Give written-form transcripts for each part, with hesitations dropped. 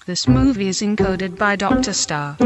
This movie is encoded by Dr. Star.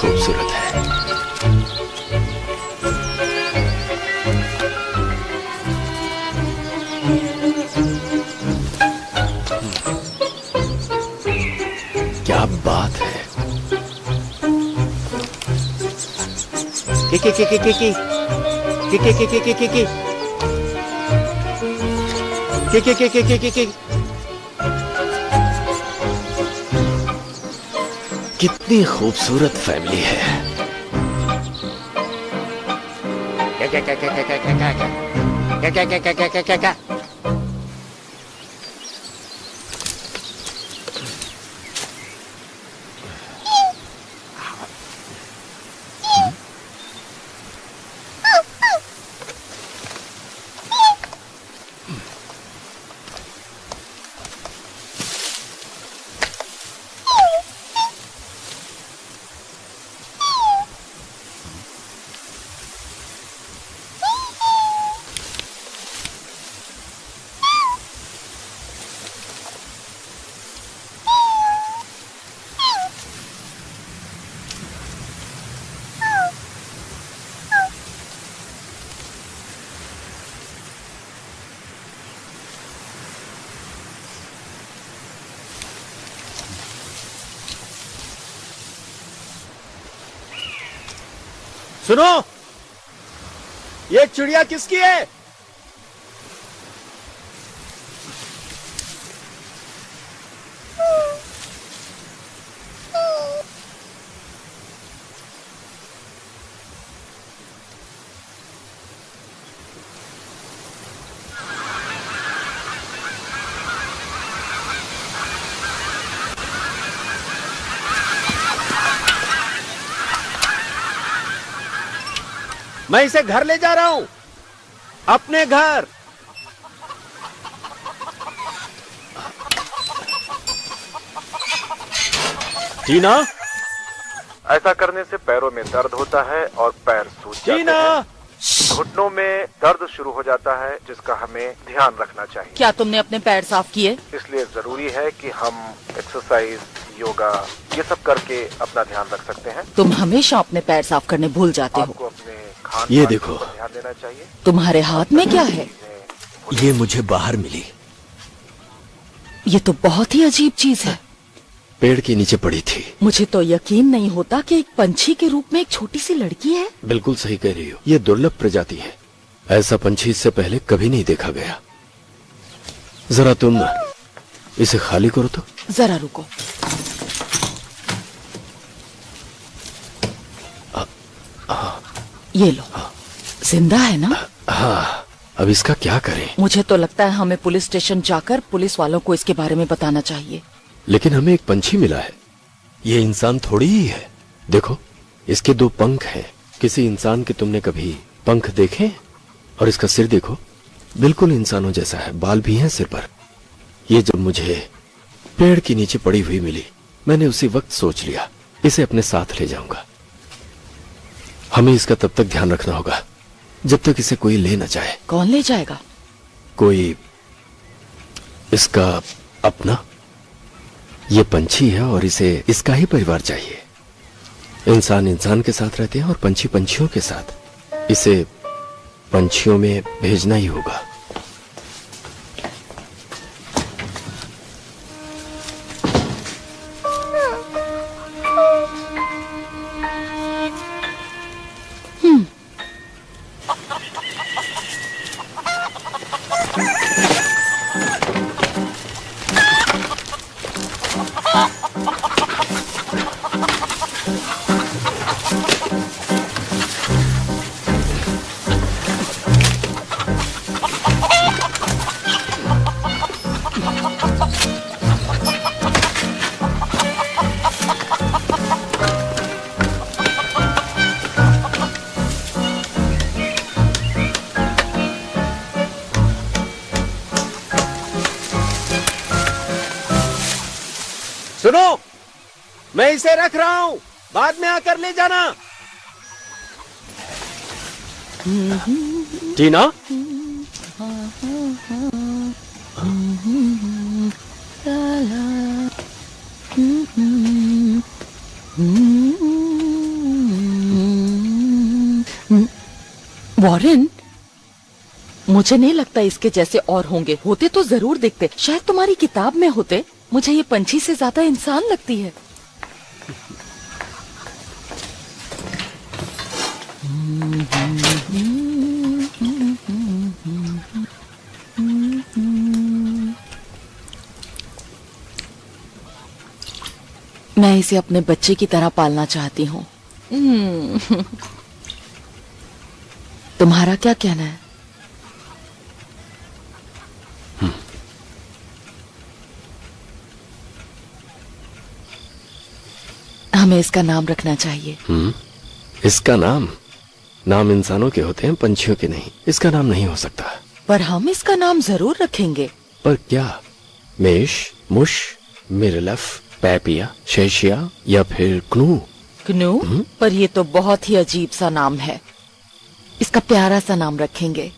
खूबसूरत है। क्या बात है। कितनी खूबसूरत फैमिली है। सुनो, ये चिड़िया किसकी है? मैं इसे घर ले जा रहा हूं, अपने घर। टीना, ऐसा करने से पैरों में दर्द होता है और पैर सूज जाते हैं। घुटनों में दर्द शुरू हो जाता है, जिसका हमें ध्यान रखना चाहिए। क्या तुमने अपने पैर साफ किए? इसलिए जरूरी है कि हम एक्सरसाइज, योगा ये सब करके अपना ध्यान रख सकते हैं। तुम हमेशा अपने पैर साफ करने भूल जाते हो। आपको अपने खान ये देखो, ध्यान देना चाहिए। तुम्हारे हाथ में क्या है? ये मुझे बाहर मिली। ये तो बहुत ही अजीब चीज है। पेड़ के नीचे पड़ी थी। मुझे तो यकीन नहीं होता कि एक पंछी के रूप में एक छोटी सी लड़की है। बिल्कुल सही कह रही हो, ये दुर्लभ प्रजाति है। ऐसा पंछी इससे पहले कभी नहीं देखा गया। जरा तुम इसे खाली करो तो। जरा रुको। ये लो, जिंदा है ना? हाँ, अब इसका क्या करें? मुझे तो लगता है हमें पुलिस स्टेशन जाकर पुलिस वालों को इसके बारे में बताना चाहिए। लेकिन हमें एक पंछी मिला है, ये इंसान थोड़ी ही है। देखो, इसके 2 पंख हैं। किसी इंसान के तुमने कभी पंख देखे? और इसका सिर देखो, बिल्कुल इंसानों जैसा है, बाल भी हैं सिर पर। ये जब मुझे पेड़ के नीचे पड़ी हुई मिली, मैंने उसी वक्त सोच लिया इसे अपने साथ ले जाऊंगा। हमें इसका तब तक ध्यान रखना होगा जब तक इसे कोई ले न जाए। कौन ले जाएगा? कोई इसका अपना। ये पंछी है और इसे इसका ही परिवार चाहिए। इंसान इंसान के साथ रहते हैं और पंछी पंछियों के साथ। इसे पंछियों में भेजना ही होगा। सुनो, मैं इसे रख रहा हूं, बाद में आकर ले जाना। टीना, वॉरेन, मुझे नहीं लगता इसके जैसे और होंगे। होते तो जरूर दिखते, शायद तुम्हारी किताब में होते। मुझे ये पंछी से ज्यादा इंसान लगती है। मैं इसे अपने बच्चे की तरह पालना चाहती हूँ। तुम्हारा क्या कहना है? हमें इसका नाम रखना चाहिए। इसका नाम इंसानों के होते हैं, पंछियों के नहीं। इसका नाम नहीं हो सकता। पर हम इसका नाम जरूर रखेंगे। पर क्या? मेष, मुश, मिरलफ, पैपिया, शेशिया या फिर क्नू? क्नू? पर ये तो बहुत ही अजीब सा नाम है। इसका प्यारा सा नाम रखेंगे।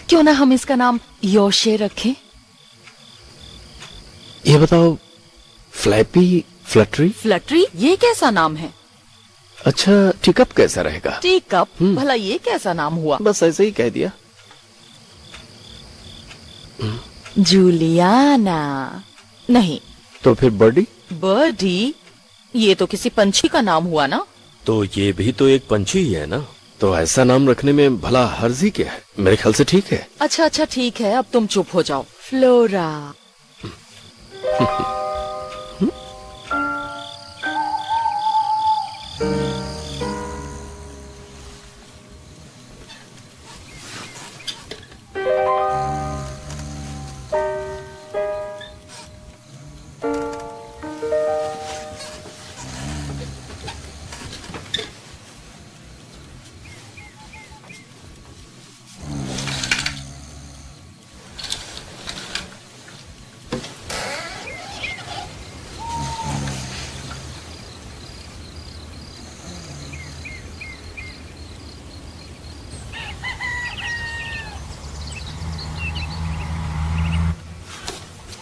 क्यों ना हम इसका नाम योशे रखें? ये बताओ, फ्लैपी, फ्लटरी? फ्लटरी? ये कैसा नाम है? अच्छा, टीकअप कैसा रहेगा? टीकअप? भला ये कैसा नाम हुआ? बस ऐसे ही कह दिया। जूलियाना। नहीं। तो फिर बर्डी? बर्डी? ये तो किसी पंछी का नाम हुआ ना? तो ये भी तो एक पंछी ही है ना। तो ऐसा नाम रखने में भला हर्जी क्या है? मेरे ख्याल से ठीक है। अच्छा ठीक है, अब तुम चुप हो जाओ। फ्लोरा।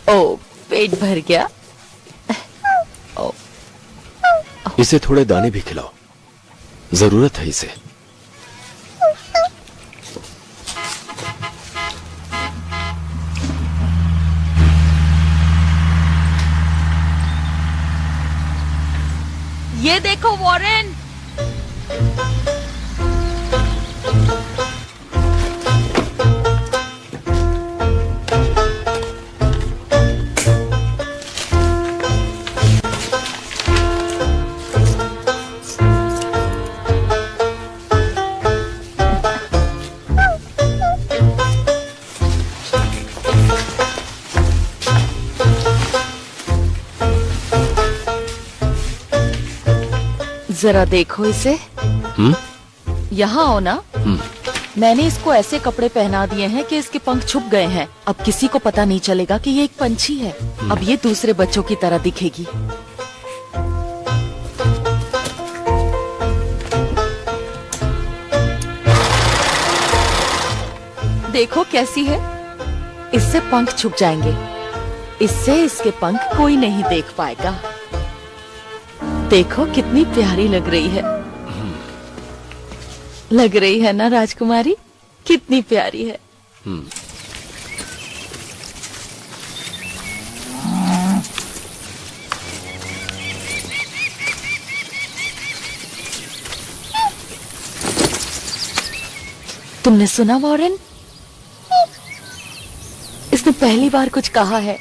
ओ, पेट भर गया। ओ। इसे थोड़े दाने भी खिलाओ, जरूरत है इसे। ये देखो वॉरेन। जरा देखो इसे। यहाँ आओ ना। मैंने इसको ऐसे कपड़े पहना दिए हैं कि इसके पंख छुप गए हैं। अब किसी को पता नहीं चलेगा कि ये एक पंछी है। अब ये दूसरे बच्चों की तरह दिखेगी। देखो कैसी है। इससे पंख छुप जाएंगे। इससे इसके पंख कोई नहीं देख पाएगा। देखो कितनी प्यारी लग रही है। लग रही है ना राजकुमारी? कितनी प्यारी है। तुमने सुना वॉरेन? इसने पहली बार कुछ कहा है।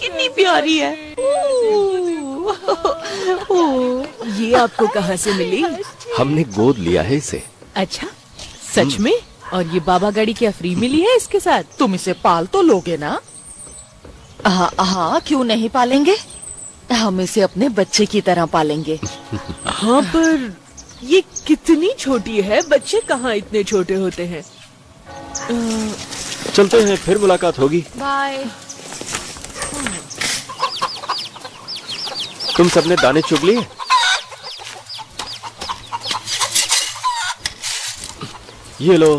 कितनी प्यारी है। ये आपको कहाँ से मिली? हमने गोद लिया है इसे। अच्छा, सच में? और ये बाबा गाड़ी क्या फ्री मिली है इसके साथ? तुम इसे पाल तो लोगे ना? हाँ, क्यों नहीं पालेंगे? हम इसे अपने बच्चे की तरह पालेंगे। हाँ, पर ये कितनी छोटी है, बच्चे कहाँ इतने छोटे होते हैं। चलते हैं, फिर मुलाकात होगी। बाय। तुम सबने दाने चुग लिए? ये लो।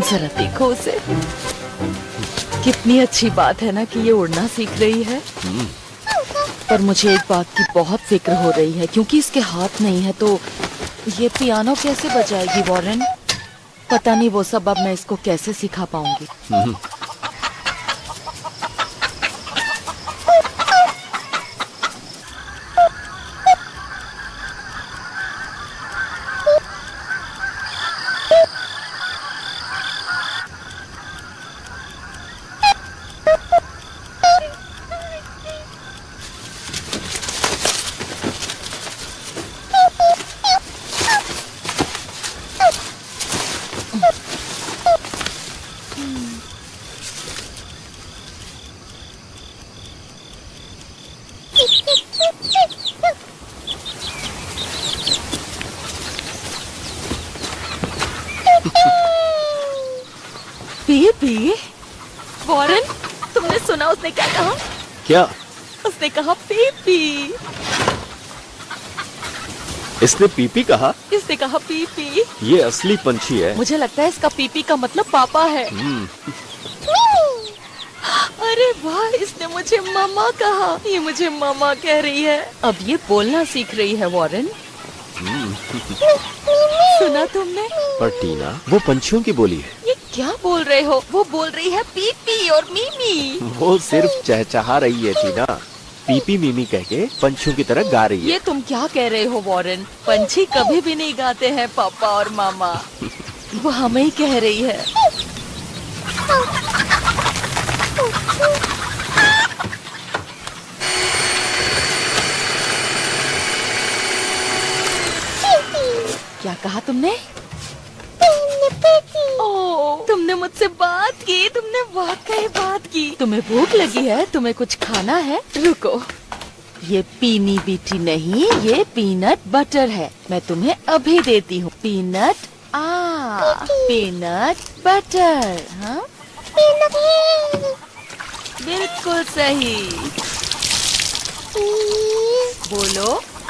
जरा देखो उसे, कितनी अच्छी बात है ना कि ये उड़ना सीख रही है। पर मुझे एक बात की बहुत फिक्र हो रही है, क्योंकि इसके हाथ नहीं है तो ये पियानो कैसे बजाएगी वॉरेन? पता नहीं वो सब अब मैं इसको कैसे सिखा पाऊंगी। पी वॉरेन, तुमने सुना उसने क्या कहा? क्या? उसने कहा पी। इसने पीपी कहा? इसने कहा पी। ये असली पंछी है। मुझे लगता है इसका पीपी का मतलब पापा है। अरे वाह, इसने मुझे मामा कहा। ये मुझे मामा कह रही है। अब ये बोलना सीख रही है वॉरेन। सुना तुमने? पर टीना, वो पंछियों की बोली है। ये क्या बोल रहे हो? वो बोल रही है पीपी और मीमी। वो सिर्फ चहचहा रही है टीना, पीपी मीमी कह के पंछियों की तरह गा रही है। ये तुम क्या कह रहे हो वॉरेन? पंछी कभी भी नहीं गाते हैं पापा और मामा। वो हमें ही कह रही है। क्या कहा तुमने? ओह, तुमने मुझसे बात की। तुमने वाकई बात की। तुम्हें भूख लगी है? तुम्हें कुछ खाना है? रुको, ये पीनी बीटी नहीं, ये पीनट बटर है। मैं तुम्हें अभी देती हूँ। Peanut peanut butter. हाँ, बिल्कुल सही। बोलो आ।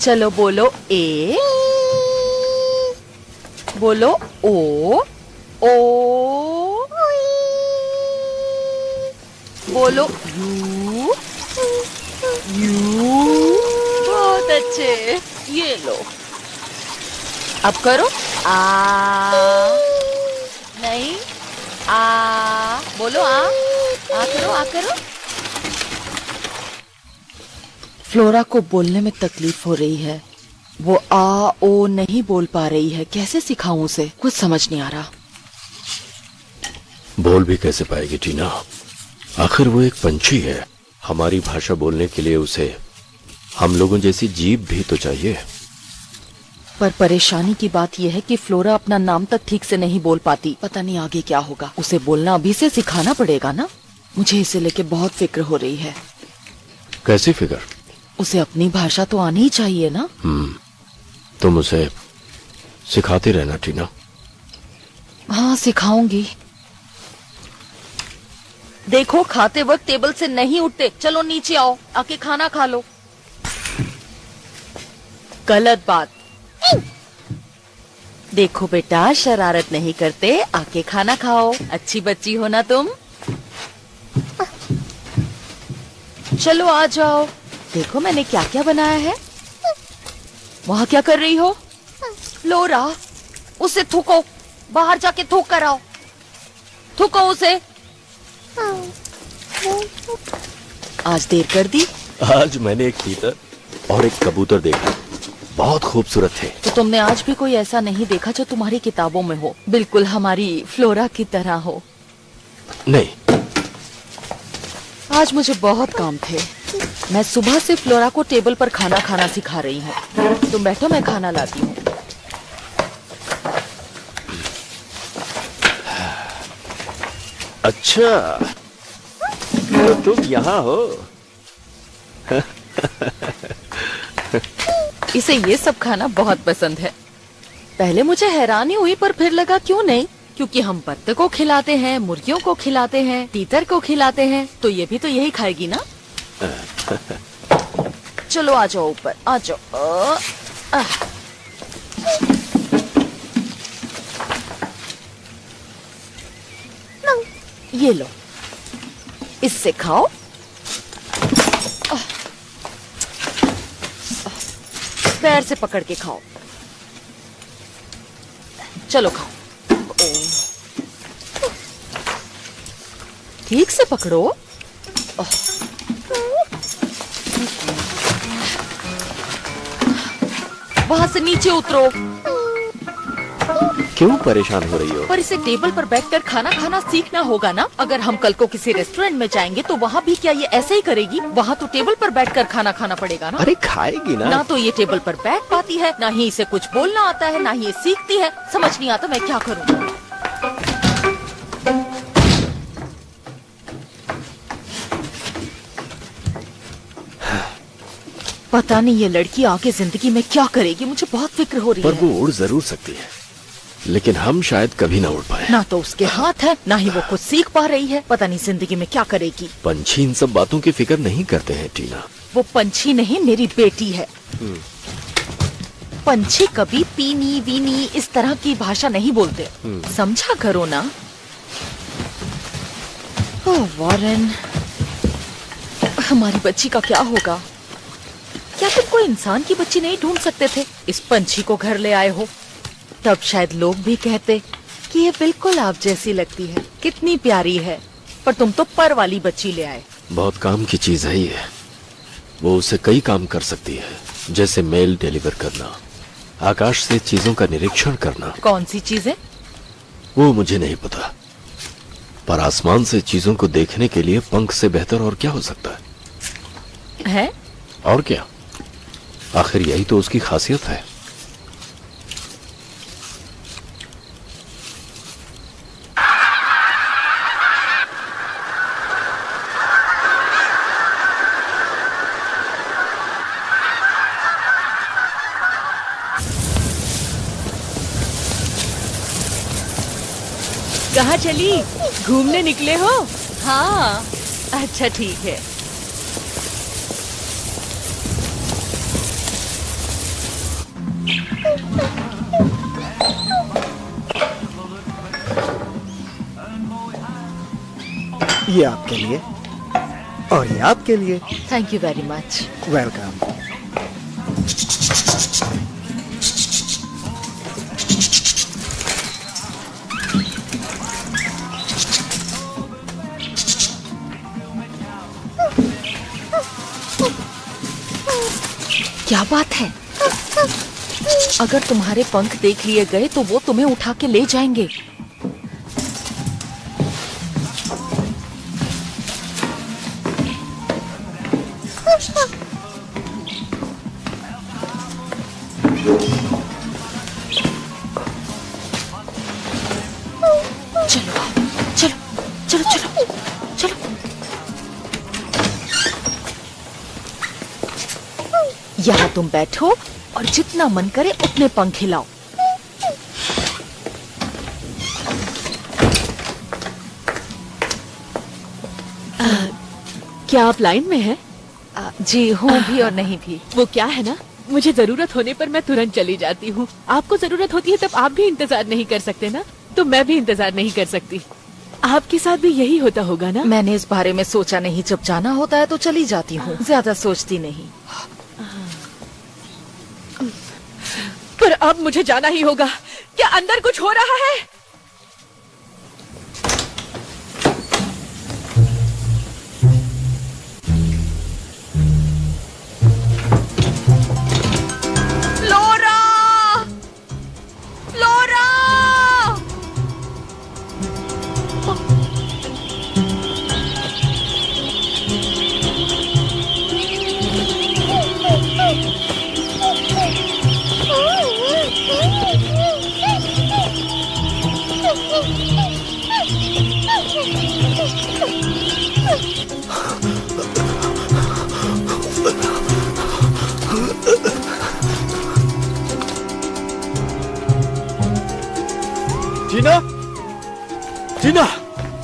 चलो बोलो ए। बोलो ओ। बोलो यू। बहुत अच्छे। ये लो, अब करो आ। नहीं, आ। बोलो आ करो, आ करो। फ्लोरा को बोलने में तकलीफ हो रही है। वो आ ओ नहीं बोल पा रही है। कैसे सिखाऊं उसे? कुछ समझ नहीं आ रहा। बोल भी कैसे पाएगी टीना? आखिर वो एक पंछी है। हमारी भाषा बोलने के लिए उसे हम लोगों जैसी जीभ भी तो चाहिए। पर परेशानी की बात यह है कि फ्लोरा अपना नाम तक ठीक से नहीं बोल पाती। पता नहीं आगे क्या होगा। उसे बोलना अभी से सिखाना पड़ेगा ना। मुझे इसे लेके बहुत फिक्र हो रही है। कैसी फिक्र? उसे अपनी भाषा तो आनी ही चाहिए ना। तुम उसे सिखाती रहना टीना। हाँ सिखाऊंगी। देखो खाते वक्त टेबल से नहीं उठते। चलो नीचे आओ, आके खाना खा लो। गलत बात। देखो बेटा, शरारत नहीं करते, आके खाना खाओ। अच्छी बच्ची हो ना तुम। चलो आ जाओ। देखो मैंने क्या क्या बनाया है। वहाँ क्या कर रही हो? फ्लोरा, उसे थूको। बाहर जाके थूक कर आओ। थूको उसे। आज देर कर दी। आज मैंने एक तीतर और एक कबूतर देखा, बहुत खूबसूरत थे। तो तुमने आज भी कोई ऐसा नहीं देखा जो तुम्हारी किताबों में हो, बिल्कुल हमारी फ्लोरा की तरह हो? नहीं। आज मुझे बहुत काम थे। मैं सुबह से फ्लोरा को टेबल पर खाना खाना सिखा रही हूँ। तुम बैठो, मैं खाना लाती हूँ। अच्छा, तो तुम यहाँ हो। इसे ये सब खाना बहुत पसंद है। पहले मुझे हैरानी हुई, पर फिर लगा क्यों नहीं, क्योंकि हम बत्तख को खिलाते हैं, मुर्गियों को खिलाते हैं, तीतर को खिलाते हैं, तो ये भी तो यही खाएगी ना। चलो आ जाओ ऊपर, आ जाओ। ये लो, इससे खाओ। पैर से पकड़ के खाओ। चलो खाओ। ठीक से पकड़ो। वहां से नीचे उतरो। क्यों परेशान हो रही हो? पर इसे टेबल पर बैठकर खाना खाना सीखना होगा ना। अगर हम कल को किसी रेस्टोरेंट में जाएंगे तो वहाँ भी क्या ये ऐसे ही करेगी? वहाँ तो टेबल पर बैठकर खाना खाना पड़ेगा ना। अरे खाएगी ना। ना तो ये टेबल पर बैठ पाती है, ना ही इसे कुछ बोलना आता है, ना ही ये सीखती है। समझ नहीं आता मैं क्या करूँ। पता नहीं ये लड़की आगे जिंदगी में क्या करेगी, मुझे बहुत फिक्र हो रही है। पर वो उड़ जरूर सकती है, लेकिन हम शायद कभी ना उड़ पाए। ना तो उसके हाथ है, ना ही वो कुछ सीख पा रही है। पता नहीं जिंदगी में क्या करेगी। पंछी इन सब बातों की फिक्र नहीं करते हैं टीना। वो पंछी नहीं, मेरी बेटी है। पंछी कभी पीनी वीनी इस तरह की भाषा नहीं बोलते, समझा करो ना। ओह वॉरेन, हमारी बच्ची का क्या होगा? क्या तुम कोई इंसान की बच्ची नहीं ढूंढ सकते थे? इस पंछी को घर ले आए हो, तब शायद लोग भी कहते कि ये बिल्कुल आप जैसी लगती है, कितनी प्यारी है। पर तुम तो पर वाली बच्ची ले आए। बहुत काम की चीज है ये। वो उसे कई काम कर सकती है, जैसे मेल डिलीवर करना, आकाश से चीजों का निरीक्षण करना। कौन सी चीजें? वो मुझे नहीं पता, पर आसमान से चीजों को देखने के लिए पंख से बेहतर और क्या हो सकता है? और क्या, आखिर यही तो उसकी खासियत है। कहाँ चली? घूमने निकले हो? हाँ, अच्छा ठीक है। ये आपके लिए और ये आपके लिए। Thank you very much. Welcome. क्या बात है? अगर तुम्हारे पंख देख लिए गए तो वो तुम्हें उठा के ले जाएंगे। चलो चलो चलो चलो चलो। यहाँ तुम बैठो और जितना मन करे उतने पंख हिलाओ। क्या आप लाइन में हैं? जी हूँ भी और नहीं भी। वो क्या है ना, मुझे जरूरत होने पर मैं तुरंत चली जाती हूँ। आपको जरूरत होती है तब आप भी इंतजार नहीं कर सकते ना, तो मैं भी इंतजार नहीं कर सकती। आपके साथ भी यही होता होगा ना? मैंने इस बारे में सोचा नहीं, जब जाना होता है तो चली जाती हूँ, ज्यादा सोचती नहीं। पर अब मुझे जाना ही होगा। क्या अंदर कुछ हो रहा है? फ्लोरा! फ्लोरा! टीना, टीना,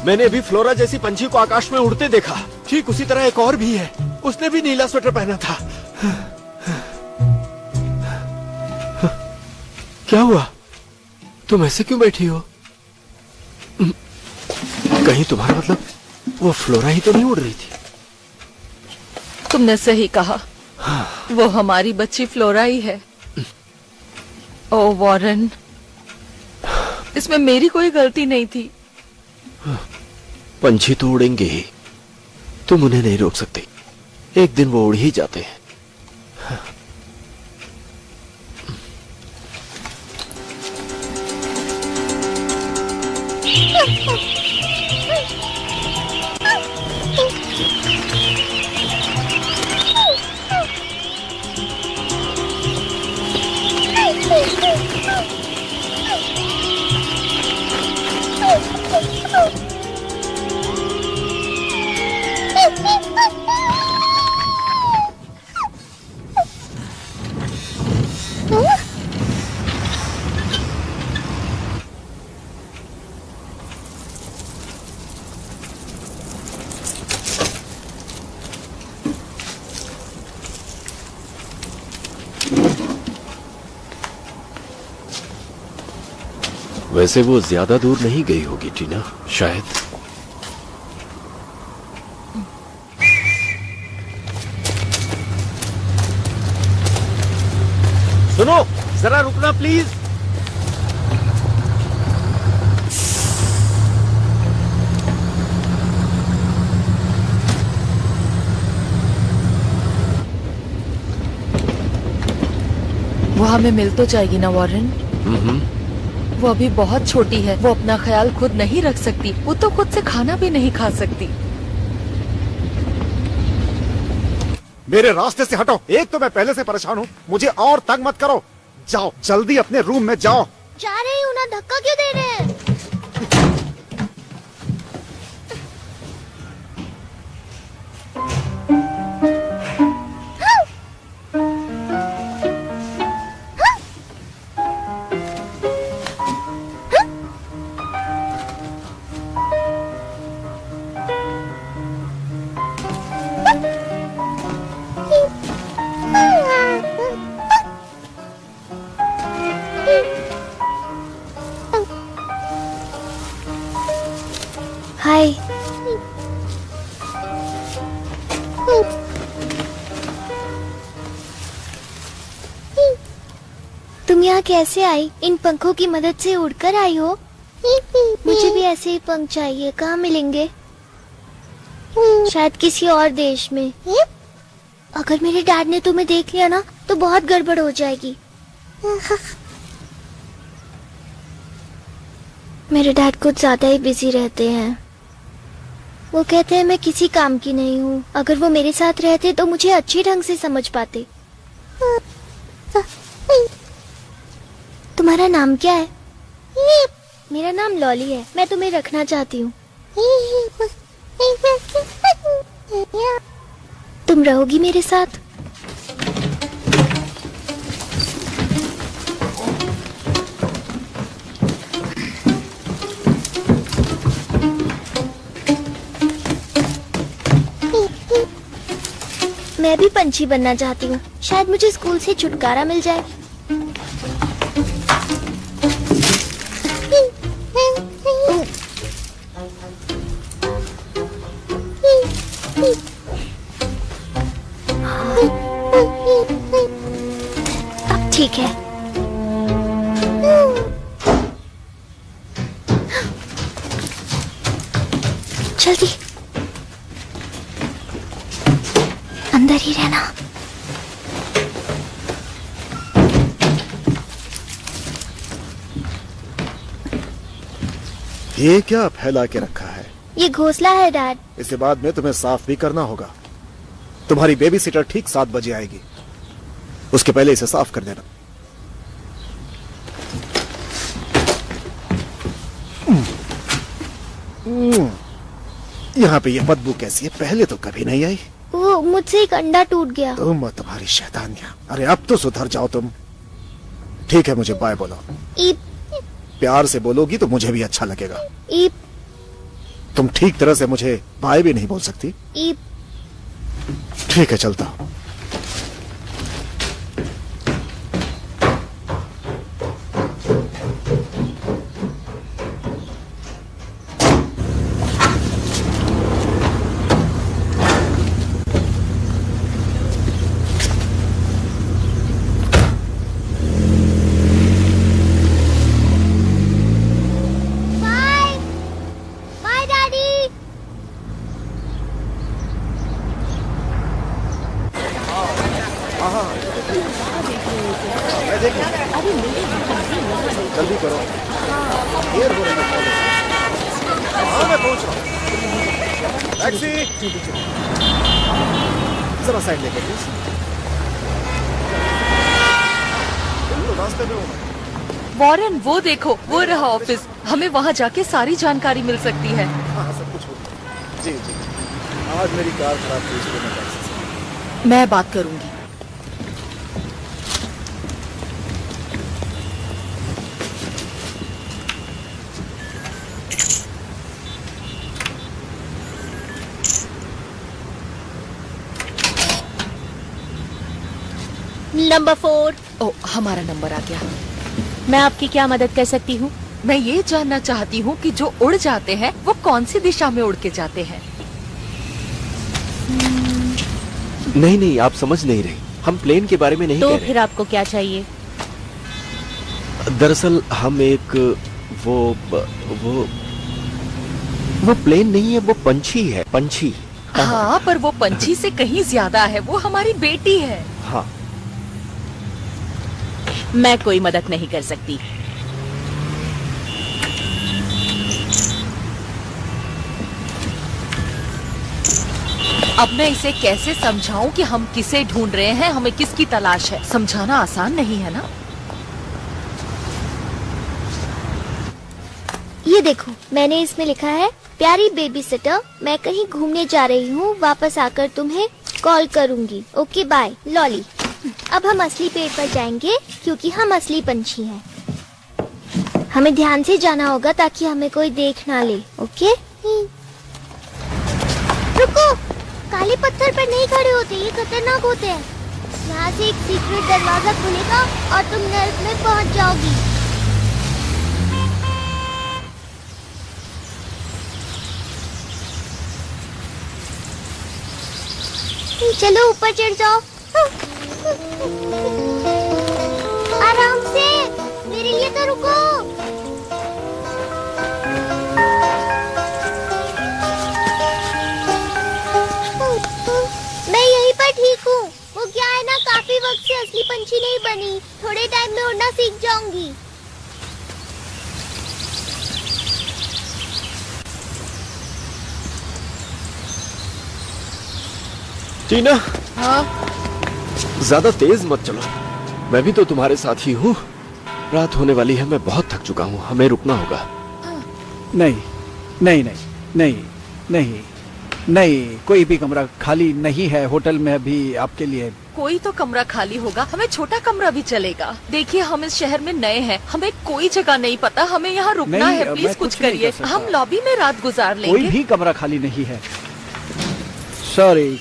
मैंने अभी फ्लोरा जैसी पंछी को आकाश में उड़ते देखा। ठीक उसी तरह एक और भी है, उसने भी नीला स्वेटर पहना था। क्या हुआ? तुम ऐसे क्यों बैठी हो? कहीं तुम्हारा मतलब वो फ्लोरा ही तो नहीं उड़ रही थी? तुमने सही कहा, वो हमारी बच्ची फ्लोरा ही है। ओ वॉरेन, इसमें मेरी कोई गलती नहीं थी। पंछी तो उड़ेंगे ही, तुम उन्हें नहीं रोक सकते। एक दिन वो उड़ ही जाते हैं। वैसे वो ज्यादा दूर नहीं गई होगी टीना, शायद। सुनो, जरा रुकना प्लीज। वो हमें मिल तो जाएगी ना वॉरेन? वो अभी बहुत छोटी है, वो अपना ख्याल खुद नहीं रख सकती, वो तो खुद से खाना भी नहीं खा सकती। मेरे रास्ते से हटो। एक तो मैं पहले से परेशान हूँ, मुझे और तंग मत करो। जाओ जल्दी अपने रूम में जाओ। जा रही हूँ ना, धक्का क्यों दे रहे हैं? हाय। तुम यहाँ कैसे आई? इन पंखों की मदद से उड़कर आई हो? मुझे भी ऐसे ही पंख चाहिए। कहाँ मिलेंगे? शायद किसी और देश में। अगर मेरे डैड ने तुम्हें देख लिया ना तो बहुत गड़बड़ हो जाएगी। मेरे डैड कुछ ज्यादा ही बिजी रहते हैं। वो कहते हैं मैं किसी काम की नहीं हूँ। अगर वो मेरे साथ रहते तो मुझे अच्छे ढंग से समझ पाते। तुम्हारा नाम क्या है? मेरा नाम लॉली है। मैं तुम्हें रखना चाहती हूँ। तुम रहोगी मेरे साथ? मैं भी पंछी बनना चाहती हूँ। शायद मुझे स्कूल से छुटकारा मिल जाए। अब ठीक है। जल्दी अंदर ही रहना। ये क्या फैला के रखा है? ये घोंसला है डैड। इसे बाद में तुम्हें साफ भी करना होगा। तुम्हारी बेबी सिटर ठीक 7 बजे आएगी, उसके पहले इसे साफ कर देना। यहाँ पे ये बदबू कैसी है? पहले तो कभी नहीं आई। वो मुझसे एक अंडा टूट गया। तुम और तुम्हारी शैतानियां। अरे अब तो सुधर जाओ तुम। ठीक है, मुझे बाय बोलो। ईप। प्यार से बोलोगी तो मुझे भी अच्छा लगेगा। ईप। तुम ठीक तरह से मुझे बाय भी नहीं बोल सकती। ईप। ठीक है, चलता हूं। जल्दी करो, देर हो रही है। हाँ, मैं पहुंच रहा हूँ। टैक्सी, जरा साइड लेकर प्लीज। रास्ते में हूँ। वॉरेन, वो देखो, वो रहा ऑफिस। हमें वहाँ जाके सारी जानकारी मिल सकती है। हाँ, सब कुछ हो गया। जी जी, आज मेरी कार खराब थी, इसलिए मैं टैक्सी से। मैं बात करूंगी। नंबर 4। ओ, हमारा नंबर आ गया। मैं आपकी क्या मदद कर सकती हूँ? मैं ये जानना चाहती हूँ कि जो उड़ जाते हैं वो कौन सी दिशा में उड़ के जाते हैं? नहीं नहीं, आप समझ नहीं रही। हम प्लेन के बारे में नहीं तो कह रहे। फिर आपको क्या चाहिए? दरअसल हम एक वो प्लेन नहीं है, वो पंछी है। पंछी। हाँ, पर वो पंछी से कहीं ज्यादा है। वो हमारी बेटी है। हाँ। मैं कोई मदद नहीं कर सकती। अब मैं इसे कैसे समझाऊं कि हम किसे ढूंढ रहे हैं, हमें किसकी तलाश है? समझाना आसान नहीं है ना। ये देखो, मैंने इसमें लिखा है, प्यारी बेबी सिटर, मैं कहीं घूमने जा रही हूँ, वापस आकर तुम्हें कॉल करूँगी। ओके बाय, लॉली। अब हम असली पेड़ पर जाएंगे क्योंकि हम असली पंछी हैं। हमें ध्यान से जाना होगा ताकि हमें कोई देख ना ले। ओके? रुको, काले पत्थर पर नहीं खड़े होते, ये खतरनाक होते हैं। यहाँ से एक सीक्रेट दरवाजा खुलेगा और तुम नर्क में पहुँच जाओगी। चलो ऊपर चढ़ जाओ। आराम से, मेरे लिए तो रुको। मैं यहीं पर ठीक हूँ। वो क्या है ना, काफी वक्त से असली पंछी नहीं बनी। थोड़े टाइम में उड़ना सीख जाऊंगी। टीना। हाँ? ज्यादा तेज मत चलो, मैं भी तो तुम्हारे साथ ही हूँ। रात होने वाली है, मैं बहुत थक चुका हूँ, हमें रुकना होगा। नहीं नहीं नहीं नहीं नहीं नहीं, कोई भी कमरा खाली नहीं है होटल में अभी आपके लिए। कोई तो कमरा खाली होगा, हमें छोटा कमरा भी चलेगा। देखिए, हम इस शहर में नए हैं, हमें कोई जगह नहीं पता, हमें यहाँ रुकना है। प्लीज कुछ करिए, हम लॉबी में रात गुजार लेंगे। कोई भी कमरा खाली नहीं है। सॉरी।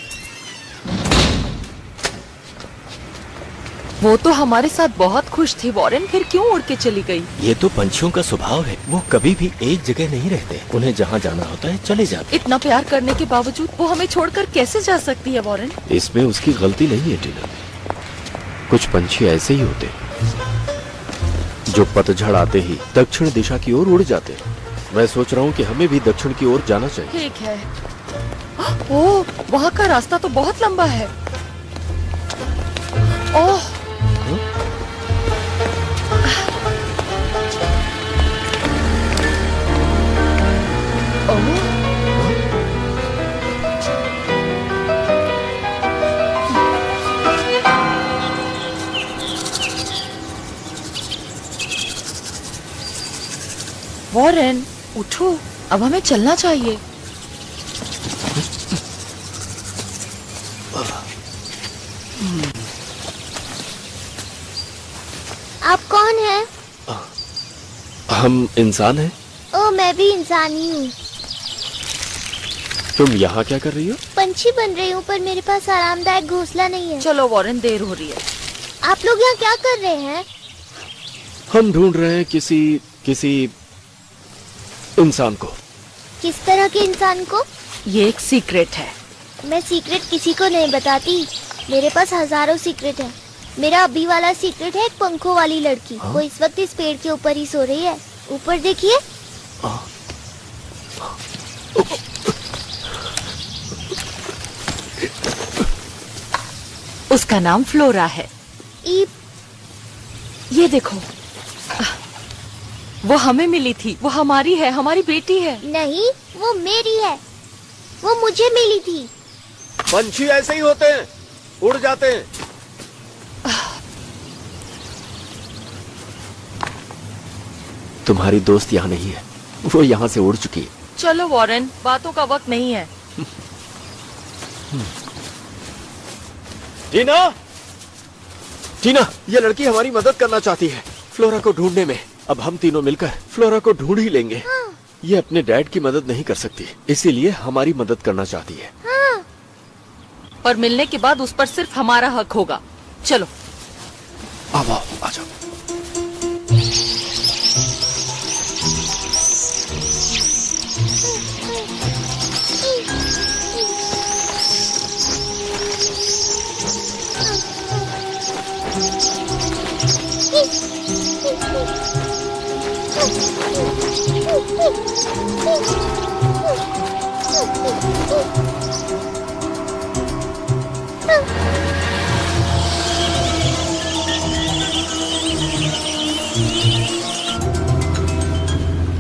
वो तो हमारे साथ बहुत खुश थी वॉरेन, फिर क्यों उड़ के चली गई? ये तो पंछियों का स्वभाव है, वो कभी भी एक जगह नहीं रहते, उन्हें जहाँ जाना होता है चले जाते। इतना प्यार करने के बावजूद वो हमें छोड़कर कैसे जा सकती है वॉरेन? इसमें उसकी गलती नहीं है टीना। कुछ पंछी ऐसे ही होते जो पतझड़ आते ही दक्षिण दिशा की ओर उड़ जाते। मैं सोच रहा हूँ कि हमें भी दक्षिण की ओर जाना चाहिए। ठीक है। ओह, वहाँ का रास्ता तो बहुत लंबा है। ओह, वॉरेन उठो, अब हमें चलना चाहिए। आप कौन हैं? हम इंसान हैं। ओ, मैं भी इंसान ही हूँ। तुम यहाँ क्या कर रही हो? पंछी बन रही हूँ, पर मेरे पास आरामदायक घोंसला नहीं है। चलो वॉरेन, देर हो रही है। आप लोग यहाँ क्या कर रहे हैं? हम ढूंढ रहे हैं किसी इंसान को। किस तरह के इंसान को? ये एक सीक्रेट है। मैं सीक्रेट किसी को नहीं बताती। मेरे पास हजारों सीक्रेट है। मेरा अभी वाला सीक्रेट है एक पंखों वाली लड़की। वो इस वक्त इस पेड़ के ऊपर ही सो रही है। ऊपर देखिए। उसका नाम फ्लोरा है। ये देखो, वो हमें मिली थी। वो हमारी है, हमारी बेटी है। नहीं, वो मेरी है। वो मुझे मिली थी। पंछी ऐसे ही होते हैं, उड़ जाते हैं। तुम्हारी दोस्त यहाँ नहीं है, वो यहाँ से उड़ चुकी है। चलो वॉरेन, बातों का वक्त नहीं है। टीना, टीना, ये लड़की हमारी मदद करना चाहती है फ्लोरा को ढूंढने में। अब हम तीनों मिलकर फ्लोरा को ढूंढ ही लेंगे। ये अपने डैड की मदद नहीं कर सकती, इसीलिए हमारी मदद करना चाहती है। पर मिलने के बाद उस पर सिर्फ हमारा हक होगा। चलो आओ, आ जाओ।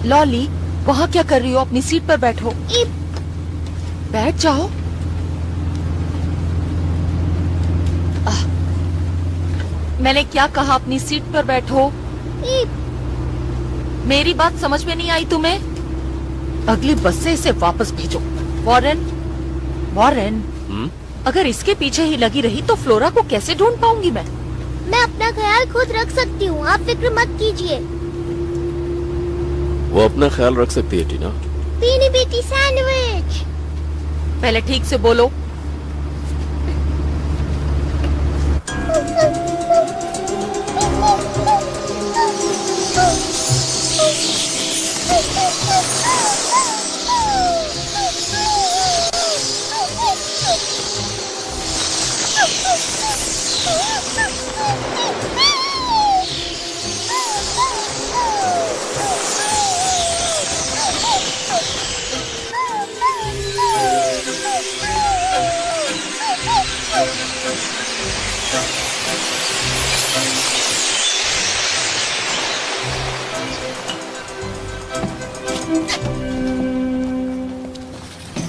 लॉली, वहाँ क्या कर रही हो? अपनी सीट पर बैठो। बैठ जाओ। मैंने क्या कहा? अपनी सीट पर बैठो। मेरी बात समझ में नहीं आई तुम्हें? अगली बस से इसे वापस भेजो। वॉरेन, वॉरेन, अगर इसके पीछे ही लगी रही तो फ्लोरा को कैसे ढूंढ पाऊंगी मैं? मैं अपना ख्याल खुद रख सकती हूँ, आप फिक्र मत कीजिए। वो अपना ख्याल रख सकती है टीना। पीनी बेटी सैंडविच। पहले ठीक से बोलो।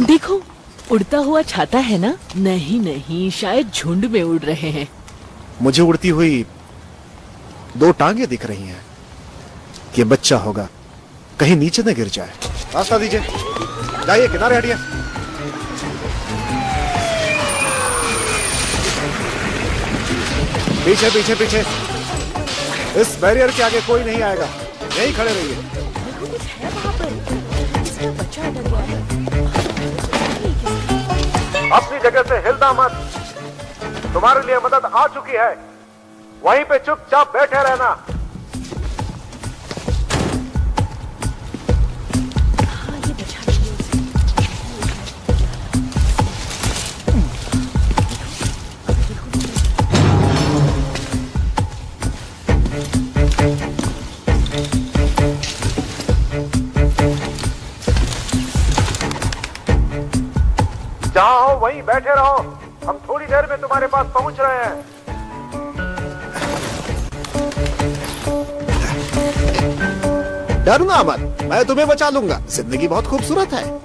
देखो, उड़ता हुआ छाता है ना? नहीं नहीं, शायद झुंड में उड़ रहे हैं। मुझे उड़ती हुई 2 टांगे दिख रही हैं। कि बच्चा होगा, कहीं नीचे न गिर जाए। रास्ता दीजिए, जाइए, किनारे हटिए। पीछे पीछे पीछे। इस बैरियर के आगे कोई नहीं आएगा, यहीं खड़े रहिए। अपनी जगह से हिलना मत, तुम्हारे लिए मदद आ चुकी है। वहीं पे चुपचाप बैठे रहना। जहां हो वहीं बैठे रहो, हम थोड़ी देर में तुम्हारे पास पहुंच रहे हैं। डरना मत, मैं तुम्हें बचा लूंगा। जिंदगी बहुत खूबसूरत है।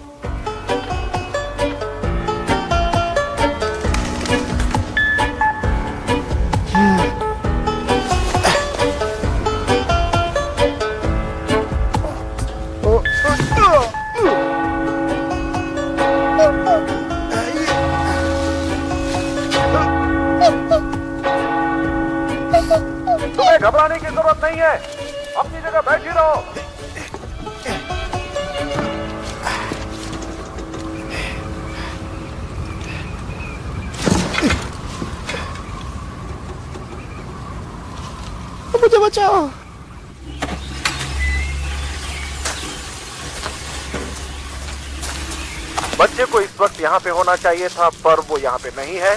तुम्हें घबराने की जरूरत नहीं है, अपनी जगह बैठी रहो। मुझे बचाओ। बच्चे को इस वक्त यहाँ पे होना चाहिए था, पर वो यहाँ पे नहीं है।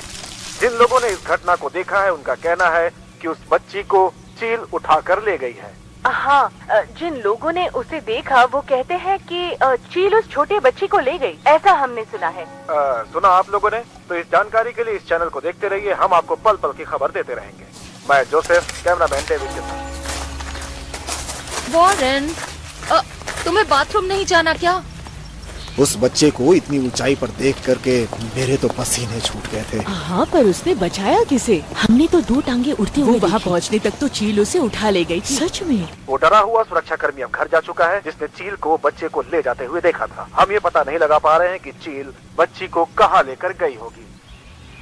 जिन लोगों ने इस घटना को देखा है उनका कहना है कि उस बच्ची को चील उठाकर ले गई है। हाँ, जिन लोगों ने उसे देखा वो कहते हैं कि चील उस छोटे बच्ची को ले गई, ऐसा हमने सुना है। सुना आप लोगों ने? तो इस जानकारी के लिए इस चैनल को देखते रहिए, हम आपको पल पल की खबर देते रहेंगे। मैं जोसेफ, कैमरामैन डेविड के साथ। वॉरेन, तुम्हें बाथरूम नहीं जाना क्या? उस बच्चे को इतनी ऊंचाई पर देख करके मेरे तो पसीने छूट गए थे। हाँ, पर उसने बचाया किसे? हमने तो 2 टांगे उड़ते हुए वहाँ पहुँचने तक तो चील उसे उठा ले गई थी। सच में? वो डरा हुआ सुरक्षाकर्मी अब घर जा चुका है, जिसने चील को बच्चे को ले जाते हुए देखा था। हम ये पता नहीं लगा पा रहे हैं कि चील बच्ची को कहाँ लेकर गई होगी।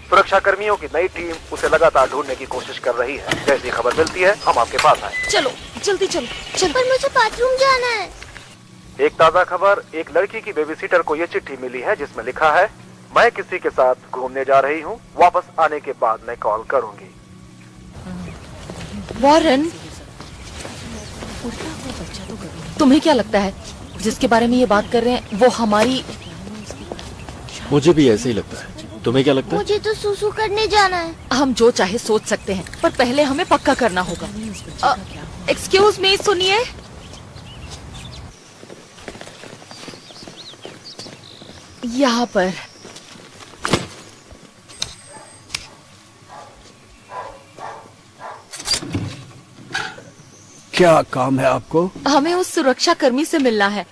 सुरक्षा कर्मियों की नई टीम उसे लगातार ढूंढने की कोशिश कर रही है। जैसी खबर मिलती है हम आपके पास आए। चलो जल्दी चलो चलो। पर मुझे बाथरूम जाना है। एक ताजा खबर, एक लड़की की बेबीसिटर को ये चिट्ठी मिली है जिसमें लिखा है, मैं किसी के साथ घूमने जा रही हूँ, वापस आने के बाद मैं कॉल करूंगी। वॉरेन, तुम्हें क्या लगता है जिसके बारे में ये बात कर रहे हैं वो हमारी? मुझे भी ऐसे ही लगता है। तुम्हें क्या लगता है? मुझे तो सुसु करने जाना है। हम जो चाहे सोच सकते हैं, पर पहले हमें पक्का करना होगा। एक्सक्यूज मी, सुनिए। यहाँ पर क्या काम है आपको? हमें उस सुरक्षा कर्मी से मिलना है।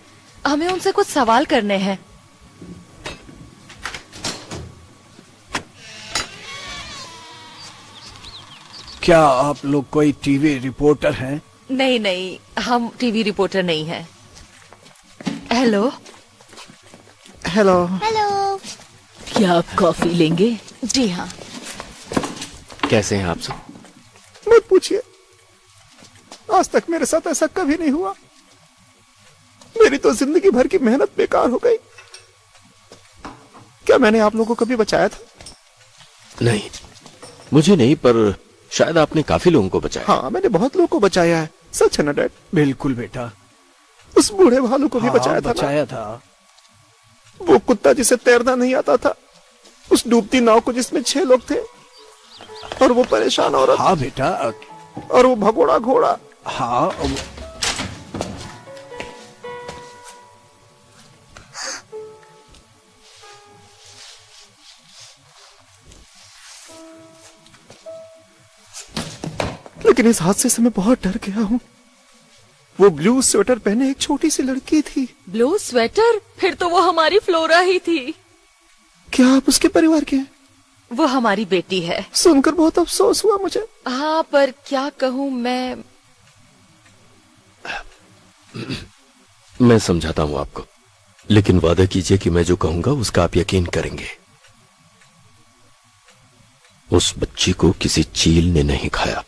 हमें उनसे कुछ सवाल करने हैं। क्या आप लोग कोई टीवी रिपोर्टर हैं? नहीं नहीं, हम टीवी रिपोर्टर नहीं हैं। Hello hello. हेलो। क्या आप कॉफी लेंगे? जी हाँ। कैसे हैं आप सब? मत पूछिए, आज तक मेरे साथ ऐसा कभी नहीं हुआ। मेरी तो जिंदगी भर की मेहनत बेकार हो गई। क्या मैंने आप लोगों को कभी बचाया था? नहीं, मुझे नहीं, पर शायद आपने काफी लोगों को बचाया। हाँ, मैंने बहुत लोगों को बचाया है। सच है ना डैड? बिल्कुल बेटा। उस बूढ़े भालू को भी बचाया था। बचाया था। वो कुत्ता जिसे तैरना नहीं आता था, उस डूबती नाव को जिसमें 6 लोग थे, और वो परेशान औरत। हाँ बेटा। और वो भगोड़ा घोड़ा। हाँ। लेकिन इस हादसे से मैं बहुत डर गया हूँ। वो ब्लू स्वेटर पहने एक छोटी सी लड़की थी। Blue sweater? फिर तो वो हमारी फ्लोरा ही थी। क्या आप उसके परिवार के हैं? वो हमारी बेटी है। सुनकर बहुत अफसोस हुआ मुझे। हाँ, पर क्या कहूँ मैं समझाता हूँ आपको, लेकिन वादा कीजिए कि मैं जो कहूंगा उसका आप यकीन करेंगे। उस बच्ची को किसी चील ने नहीं खाया।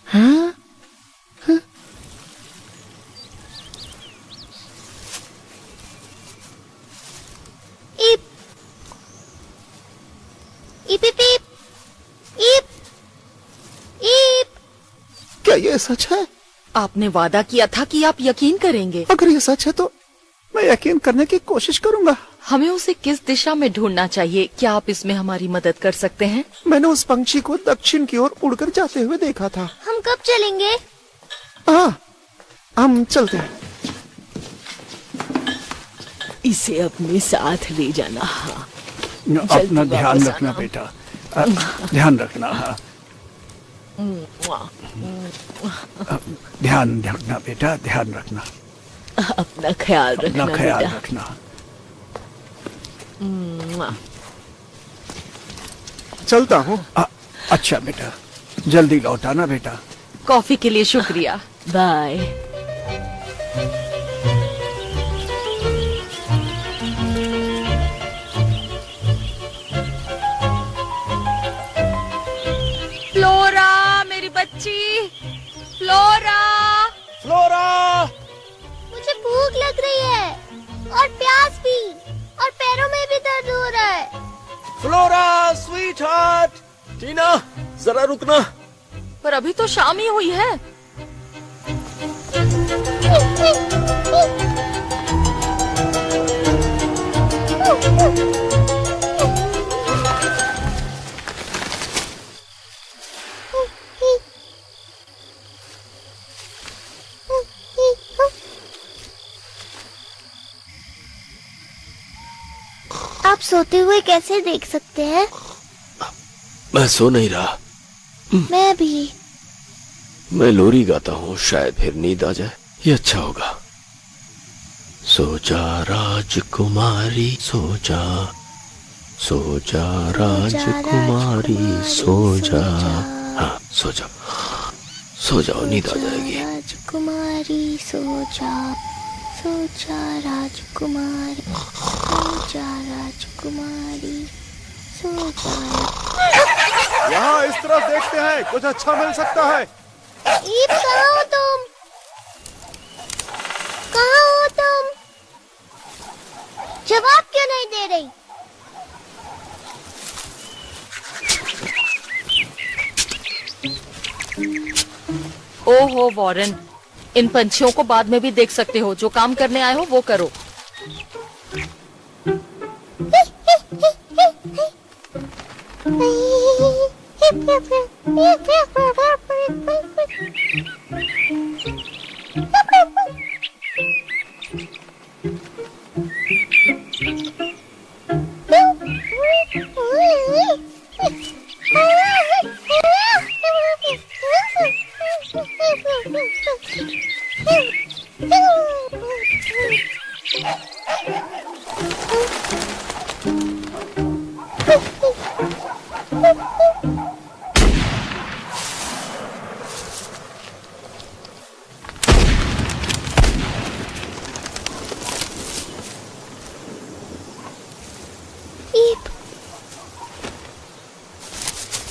हाँ? हाँ? ईप ईप ईप ईप ईप ईप क्या ये सच है? आपने वादा किया था कि आप यकीन करेंगे। अगर ये सच है तो मैं यकीन करने की कोशिश करूंगा। हमें उसे किस दिशा में ढूंढना चाहिए? क्या आप इसमें हमारी मदद कर सकते हैं? मैंने उस पंछी को दक्षिण की ओर उड़कर जाते हुए देखा था। हम कब चलेंगे? हाँ, हम चलते हैं। इसे अपने साथ ले जाना। हाँ, अपना ध्यान रखना बेटा, ध्यान रखना। हाँ, ध्यान रखना बेटा, ध्यान रखना। अपना ख्याल रखना, अपना ख्याल बेटा। रखना। चलता हूँ। अच्छा बेटा, जल्दी लौट आना बेटा। कॉफी के लिए शुक्रिया। बाय। फ्लोरा, मेरी बच्ची, फ्लोरा। फ्लोरा! मुझे भूख लग रही है और प्यास भी, और पैरों में भी दर्द हो रहा है। Flora sweet heart. टीना जरा रुकना। पर अभी तो शाम ही हुई है। आप सोते हुए कैसे देख सकते हैं? मैं सो नहीं रहा। मैं भी। मैं लोरी गाता हूँ, शायद फिर नींद आ जाए। ये अच्छा होगा। सो जा राजकुमारी, सो जा, सो जा राजकुमारी, सो जा। हाँ, सो जाओ, सो जाओ, नींद आ जाएगी। राजकुमारी सो जा, सो जा राजकुमारी, सो जा राजकुमारी, सो जा। यहाँ इस तरफ देखते हैं, कुछ अच्छा मिल सकता है। ईप, कहाँ हो तुम? कहाँ हो तुम? जवाब क्यों नहीं दे रही? ओहो वॉरेन, इन पंछियों को बाद में भी देख सकते हो। जो काम करने आए हो वो करो।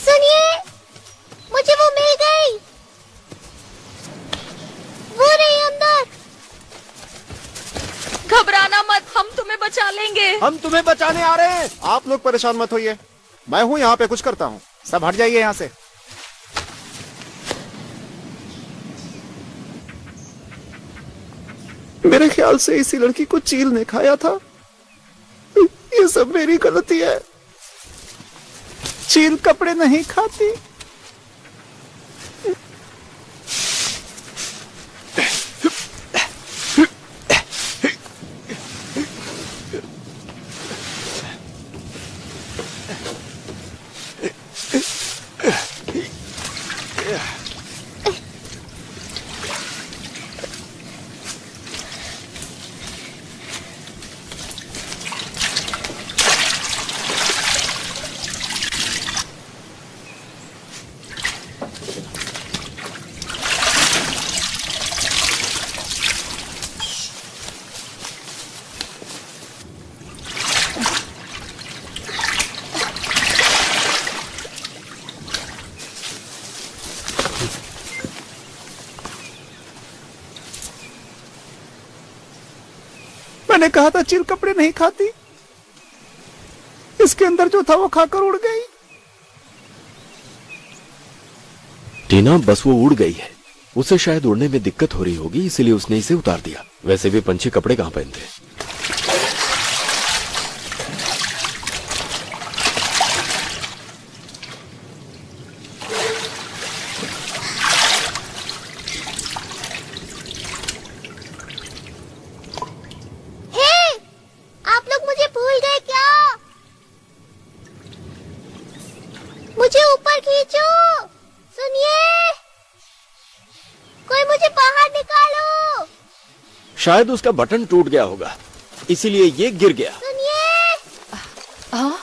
सुनिए, मुझे वो मिल गई। वो रही अंदर। घबराना मत, हम तुम्हें बचा लेंगे। हम तुम्हें बचाने आ रहे हैं। आप लोग परेशान मत होइए, मैं हूँ यहाँ पे, कुछ करता हूँ। सब हट जाइए यहाँ से। मेरे ख्याल से इसी लड़की को चील ने खाया था। ये सब मेरी गलती है। चील कपड़े नहीं खाती। मैंने कहा था चील कपड़े नहीं खाती। इसके अंदर जो था वो खाकर उड़ गई। टीना, बस वो उड़ गई है। उसे शायद उड़ने में दिक्कत हो रही होगी, इसीलिए उसने इसे उतार दिया। वैसे भी पंछी कपड़े कहाँ पहनते हैं। आप लोग मुझे भूल गए क्या? मुझे ऊपर खींचो। सुनिए, कोई मुझे बाहर निकालो। शायद उसका बटन टूट गया होगा, इसीलिए ये गिर गया। सुनिए। हाँ,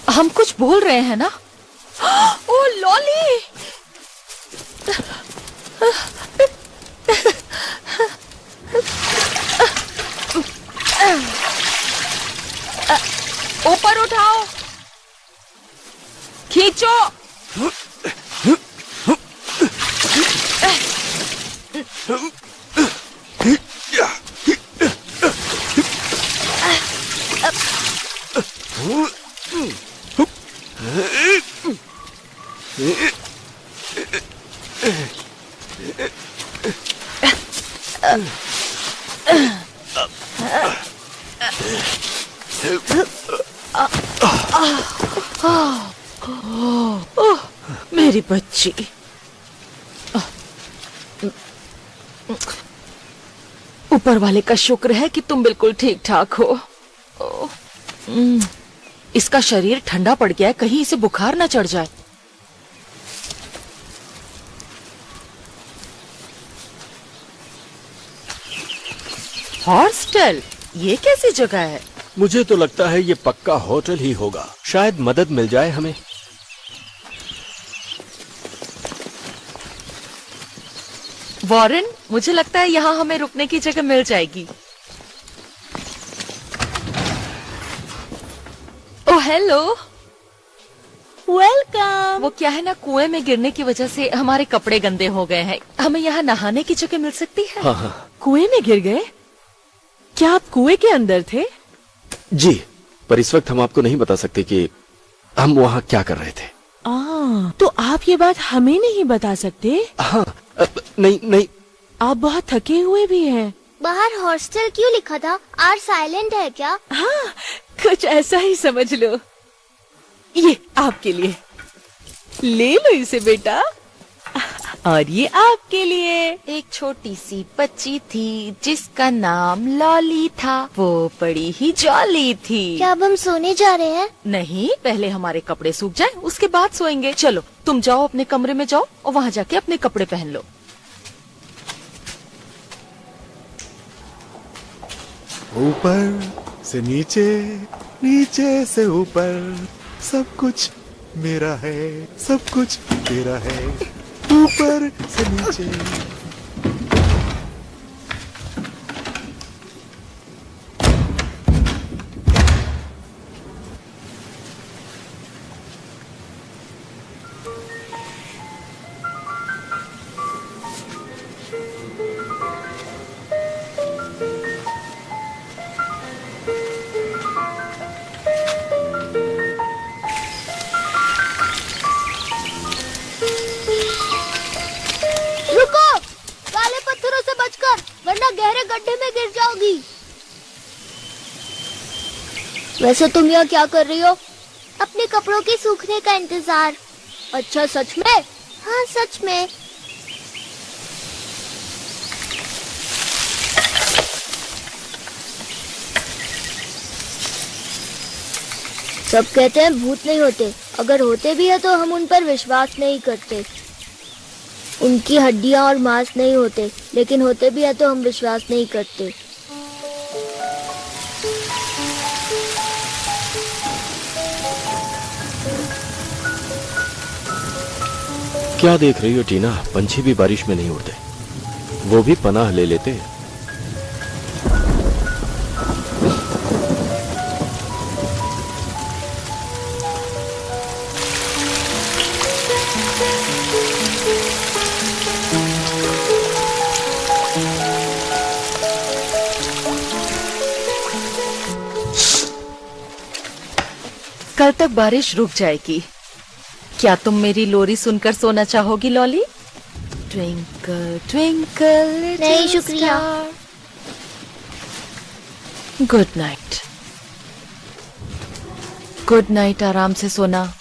हम कुछ बोल रहे हैं ना? ओ लॉली! ऊपर उठाओ, खींचो। मेरी बच्ची, ऊपर वाले का शुक्र है कि तुम बिल्कुल ठीक ठाक हो। इसका शरीर ठंडा पड़ गया है, कहीं इसे बुखार ना चढ़ जाए। हॉस्टल, ये कैसी जगह है? मुझे तो लगता है ये पक्का होटल ही होगा, शायद मदद मिल जाए हमें। वॉरेन, मुझे लगता है यहाँ हमें रुकने की जगह मिल जाएगी। Oh hello, welcome. वो क्या है ना, कुएं में गिरने की वजह से हमारे कपड़े गंदे हो गए हैं। हमें यहाँ नहाने की जगह मिल सकती है? हाँ हाँ। कुएं में गिर गए? क्या आप कुएं के अंदर थे? जी, पर इस वक्त हम आपको नहीं बता सकते कि हम वहाँ क्या कर रहे थे। तो आप ये बात हमें नहीं बता सकते? हाँ, नहीं। आप बहुत थके हुए भी हैं। बाहर हॉस्टल क्यों लिखा था? आर साइलेंट है क्या? हाँ, कुछ ऐसा ही समझ लो। ये आपके लिए, ले लो इसे बेटा। और ये आपके लिए। एक छोटी सी बच्ची थी जिसका नाम लॉली था, वो बड़ी ही जॉली थी। क्या अब हम सोने जा रहे हैं? नहीं, पहले हमारे कपड़े सूख जाए, उसके बाद सोएंगे। चलो तुम जाओ अपने कमरे में जाओ और वहाँ जाके अपने कपड़े पहन लो। ऊपर से नीचे, नीचे से ऊपर, सब कुछ मेरा है, सब कुछ तेरा है। ऊपर से नीचे। वरना गहरे गड्ढे में गिर जाओगी। वैसे तुम यहाँ क्या कर रही हो? अपने कपड़ों के सूखने का इंतजार। अच्छा, सच में? हाँ, सच में। सब कहते हैं भूत नहीं होते, अगर होते भी है तो हम उन पर विश्वास नहीं करते। उनकी हड्डियां और मांस नहीं होते, लेकिन होते भी है तो हम विश्वास नहीं करते। क्या देख रही हो टीना? पंछी भी बारिश में नहीं उड़ते, वो भी पनाह ले लेते। कल तक बारिश रुक जाएगी। क्या तुम मेरी लोरी सुनकर सोना चाहोगी लॉली? ट्विंकल ट्विंकल नहीं, शुक्रिया। Good night. गुड नाइट, आराम से सोना।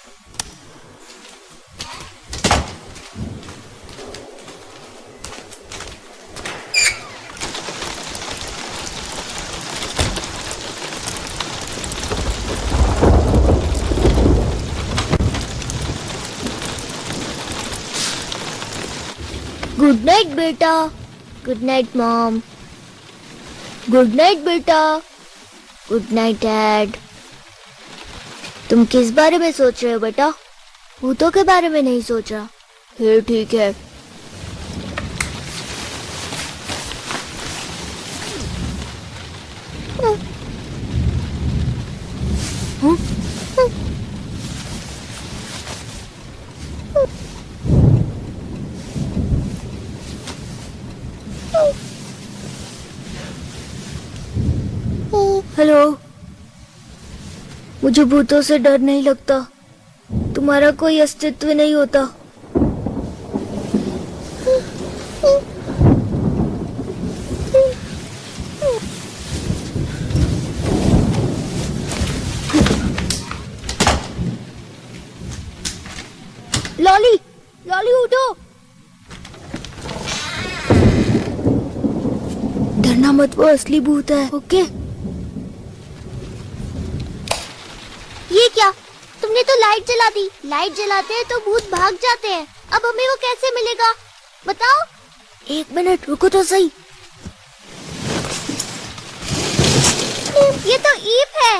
गुड नाइट बेटा। Good night mom. Good night बेटा। Good night dad. तुम किस बारे में सोच रहे हो बेटा? भूतों के बारे में नहीं सोच रहा? फिर ठीक है। हेलो, मुझे भूतों से डर नहीं लगता। तुम्हारा कोई अस्तित्व नहीं होता। लॉली, लॉली उठो। डरना मत, वो असली भूत है। ओके? ये क्या? तुमने तो लाइट जला दी। लाइट जलाते हैं तो भूत भाग जाते हैं। अब हमें वो कैसे मिलेगा? बताओ। एक मिनट रुको तो सही। ये तो ईप है।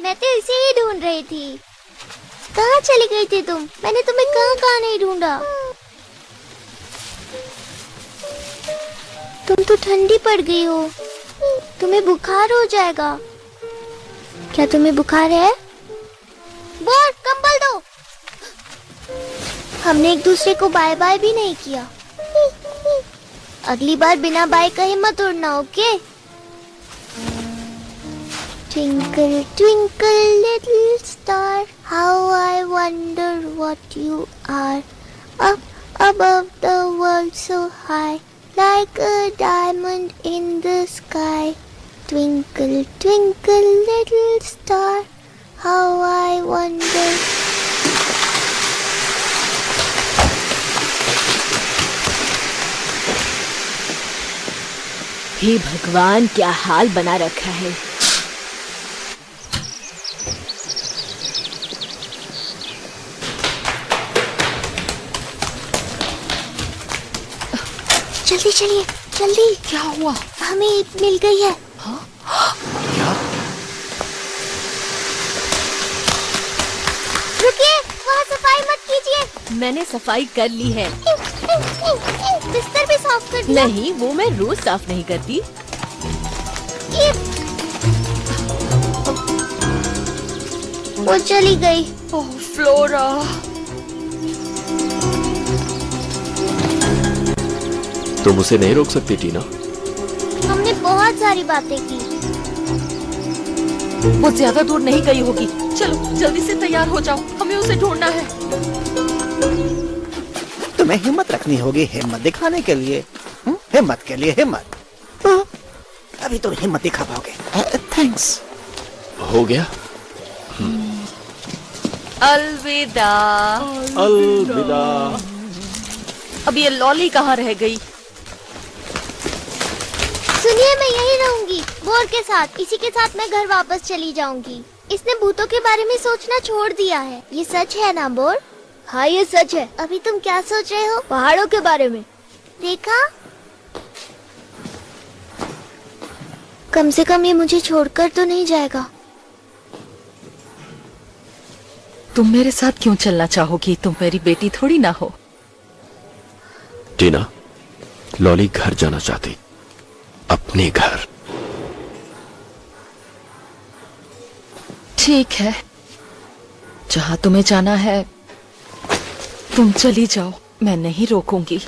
मैं तो इसे ही ढूंढ रही थी। कहाँ चली गई थी तुम? मैंने तुम्हें कहाँ कहाँ नहीं ढूंढा। तुम तो ठंडी पड़ गई हो। तुम्हें बुखार हो जाएगा। क्या तुम्हें बुखार है? बोर, कंबल दो। हमने एक दूसरे को बाय बाय भी नहीं किया। अगली बार बिना बाय कहे मत उड़ना, okay? Twinkle, twinkle, little star, how I wonder what you are. Up above the world so high, like a diamond in the sky. Twinkle, twinkle, little star, how I wonder. हे भगवान, क्या हाल बना रखा है। जल्दी चलिए, जल्दी। क्या हुआ? हमें ईप मिल गई है। रुकिए, वहाँ सफाई मत कीजिए। मैंने सफाई कर ली है। बिस्तर भी साफ कर दिया। नहीं, वो मैं रोज साफ नहीं करती। वो चली गई। ओह फ्लोरा। तुम उसे नहीं रोक सकती टीना। हमने बहुत सारी बातें की। वो ज्यादा दूर नहीं गई होगी। चलो जल्दी से तैयार हो जाओ, हमें उसे ढूंढना है। तुम्हें हिम्मत रखनी होगी, हिम्मत दिखाने के लिए। हिम्मत के लिए हिम्मत। अभी तुम हिम्मत दिखा पाओगे। थैंक्स। हो गया। अलविदा। अलविदा। अब ये लॉली कहाँ रह गई? सुनिए, मैं यहीं रहूंगी बोर के साथ। इसी के साथ मैं घर वापस चली जाऊंगी। इसने भूतों के बारे में सोचना छोड़ दिया है। ये सच है ना बोर? हाँ, ये सच है। अभी तुम क्या सोच रहे हो? पहाड़ों के बारे में। देखा, कम से कम ये मुझे छोड़कर तो नहीं जाएगा। तुम मेरे साथ क्यों चलना चाहोगी? तुम मेरी बेटी थोड़ी ना हो। टीना, लॉली घर जाना चाहती, अपने घर। ठीक है, जहां तुम्हें जाना है तुम चली जाओ, मैं नहीं रोकूंगी।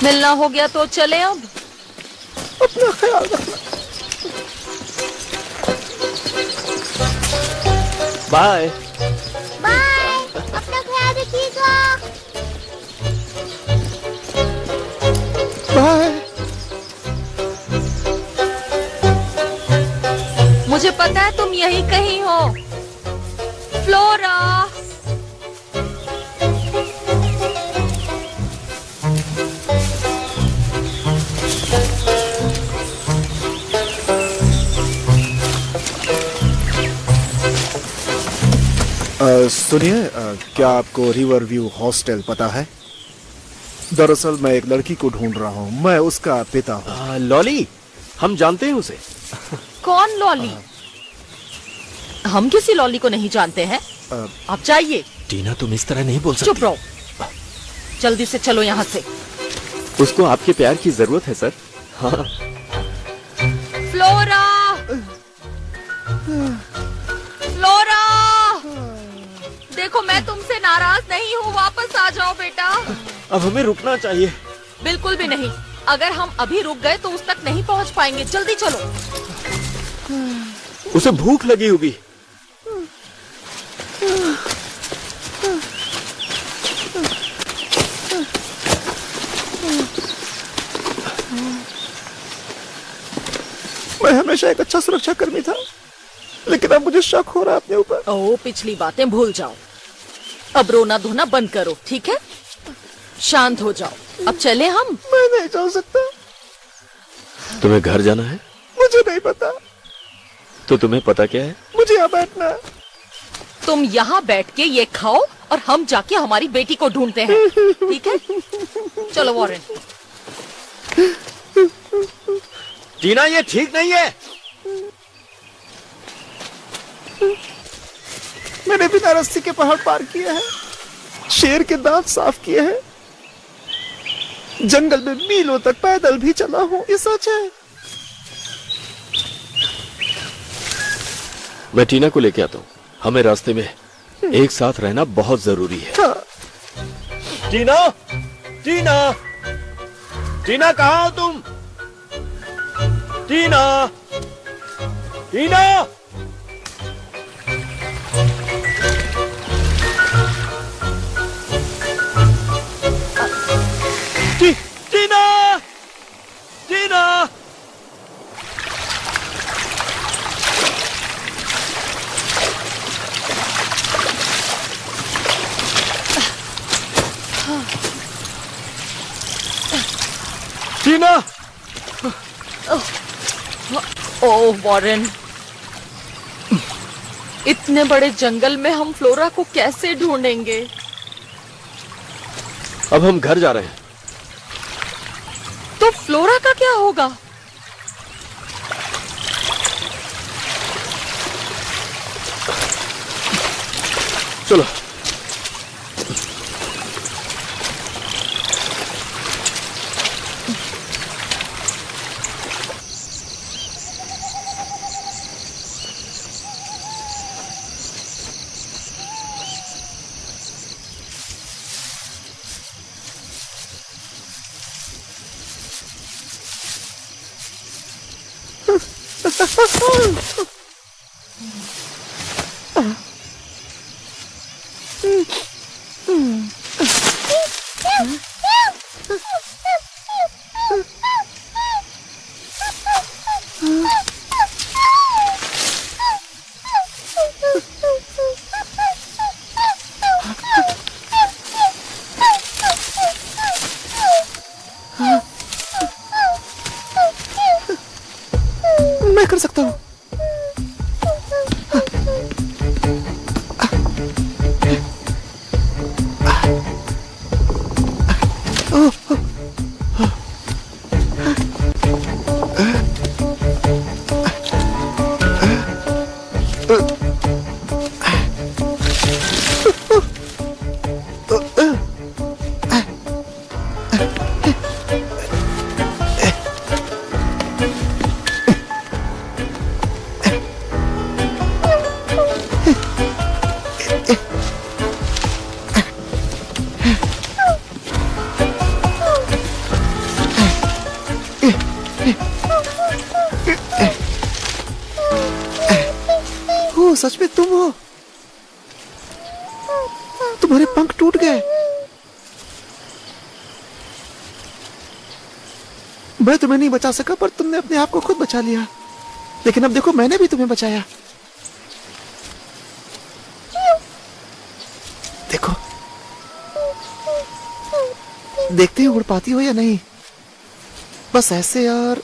मिलना हो गया तो चले अब। अपना ख्याल रखना। बाय बाय, अपना ख्याल रखिएगा। बाय। मुझे पता है तुम यहीं कहीं हो, फ्लोरा। सुनिए, क्या आपको रिवर व्यू हॉस्टल पता है? दरअसल मैं एक लड़की को ढूंढ रहा हूँ, मैं उसका पिता हूँ। लॉली, हम जानते हैं उसे। कौन लॉली? हम किसी लॉली को नहीं जानते हैं। आप जाइए। टीना, तुम इस तरह नहीं बोल सकती। चुप रहो, जल्दी से चलो यहाँ से। उसको आपके प्यार की जरूरत है सर। हाँ। फ्लोरा, फ्लोरा, देखो मैं तुमसे नाराज नहीं हूँ, वापस आ जाओ बेटा। अब हमें रुकना चाहिए। बिल्कुल भी नहीं, अगर हम अभी रुक गए तो उस तक नहीं पहुँच पाएंगे। जल्दी चलो। उसे भूख लगी होगी। मैं हमेशा एक अच्छा सुरक्षा कर्मी था, लेकिन अब मुझे शक हो रहा है अपने ऊपर। ओह, पिछली बातें भूल जाओ। अब रोना धोना बंद करो, ठीक है? शांत हो जाओ। अब चले हम। मैं नहीं जा सकता। तुम्हें घर जाना है? मुझे नहीं पता। तो तुम्हें पता क्या है? मुझे यहाँ बैठना है। तुम यहाँ बैठ के ये खाओ और हम जाके हमारी बेटी को ढूंढते हैं, ठीक है? चलो वॉरेन। टीना, ये ठीक नहीं है। मैंने बिना रस्सी के पहाड़ पार किए हैं, शेर के दांत साफ किए हैं, जंगल में मीलों तक पैदल भी चला हूँ। ये सच है। मैं टीना को लेके आता हूँ। हमें रास्ते में एक साथ रहना बहुत जरूरी है। हाँ। टीना, टीना, टीना, कहाँ हो तुम? टीना, टीना, टीना, टीना। टीना। ओह वॉरेन, इतने बड़े जंगल में हम फ्लोरा को कैसे ढूंढेंगे? अब हम घर जा रहे हैं। तो फ्लोरा का क्या होगा? चलो। मैं कर सकता हूँ। सच में तुम हो? तुम्हारे पंख टूट गए। मैं तुम्हें नहीं बचा सका, पर तुमने अपने आप को खुद बचा लिया। लेकिन अब देखो, मैंने भी तुम्हें बचाया। देखो, देखते हैं उड़ पाती हो या नहीं। बस ऐसे और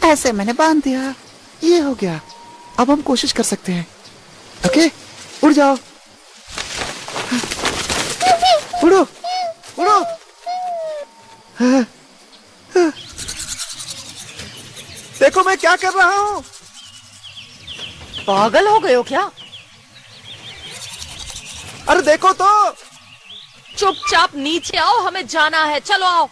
ऐसे मैंने बांध दिया, ये हो गया। अब हम कोशिश कर सकते हैं। ओके, उड़ जाओ। उड़ो उड़ो। देखो मैं क्या कर रहा हूँ। पागल हो गए हो क्या? अरे देखो तो। चुपचाप नीचे आओ, हमें जाना है। चलो आओ।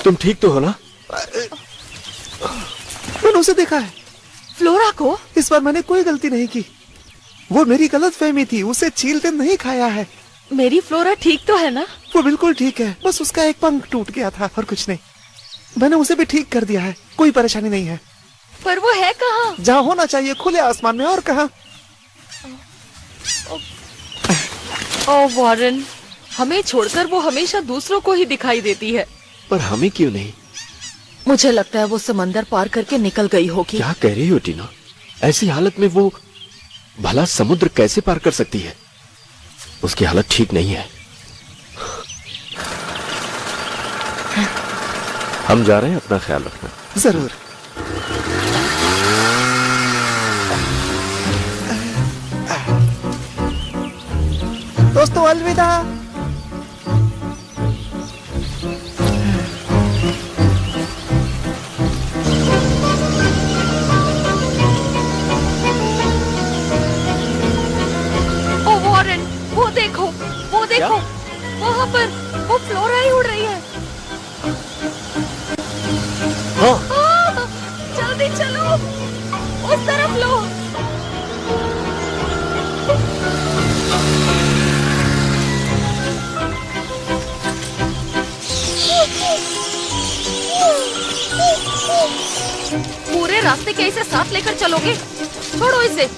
तुम ठीक तो हो ना? मैंने उसे देखा है। फ्लोरा को? इस बार मैंने कोई गलती नहीं की। वो मेरी गलतफहमी थी। उसे चील ने नहीं खाया है। मेरी फ्लोरा ठीक तो है ना? वो बिल्कुल ठीक है, बस उसका एक पंख टूट गया था और कुछ नहीं। मैंने उसे भी ठीक कर दिया है, कोई परेशानी नहीं है। पर वो है कहाँ? जहाँ होना चाहिए, खुले आसमान में। और कहाँ? ओह वॉरेन, हमें छोड़कर वो हमेशा दूसरों को ही दिखाई देती है। पर हमें क्यों नहीं? मुझे लगता है वो समंदर पार करके निकल गई होगी। क्या कह रही हो टीना? ऐसी हालत में वो भला समुद्र कैसे पार कर सकती है? उसकी हालत ठीक नहीं है। हम जा रहे हैं, अपना ख्याल रखना। जरूर। दोस्तों अलविदा। ओ वॉरेन, वो देखो वहाँ पर वो फ्लोरा ही उड़ रही है। हाँ। जल्दी चलो, उस तरफ लो। पूरे रास्ते के इसे साथ लेकर चलोगे? छोड़ो इसे।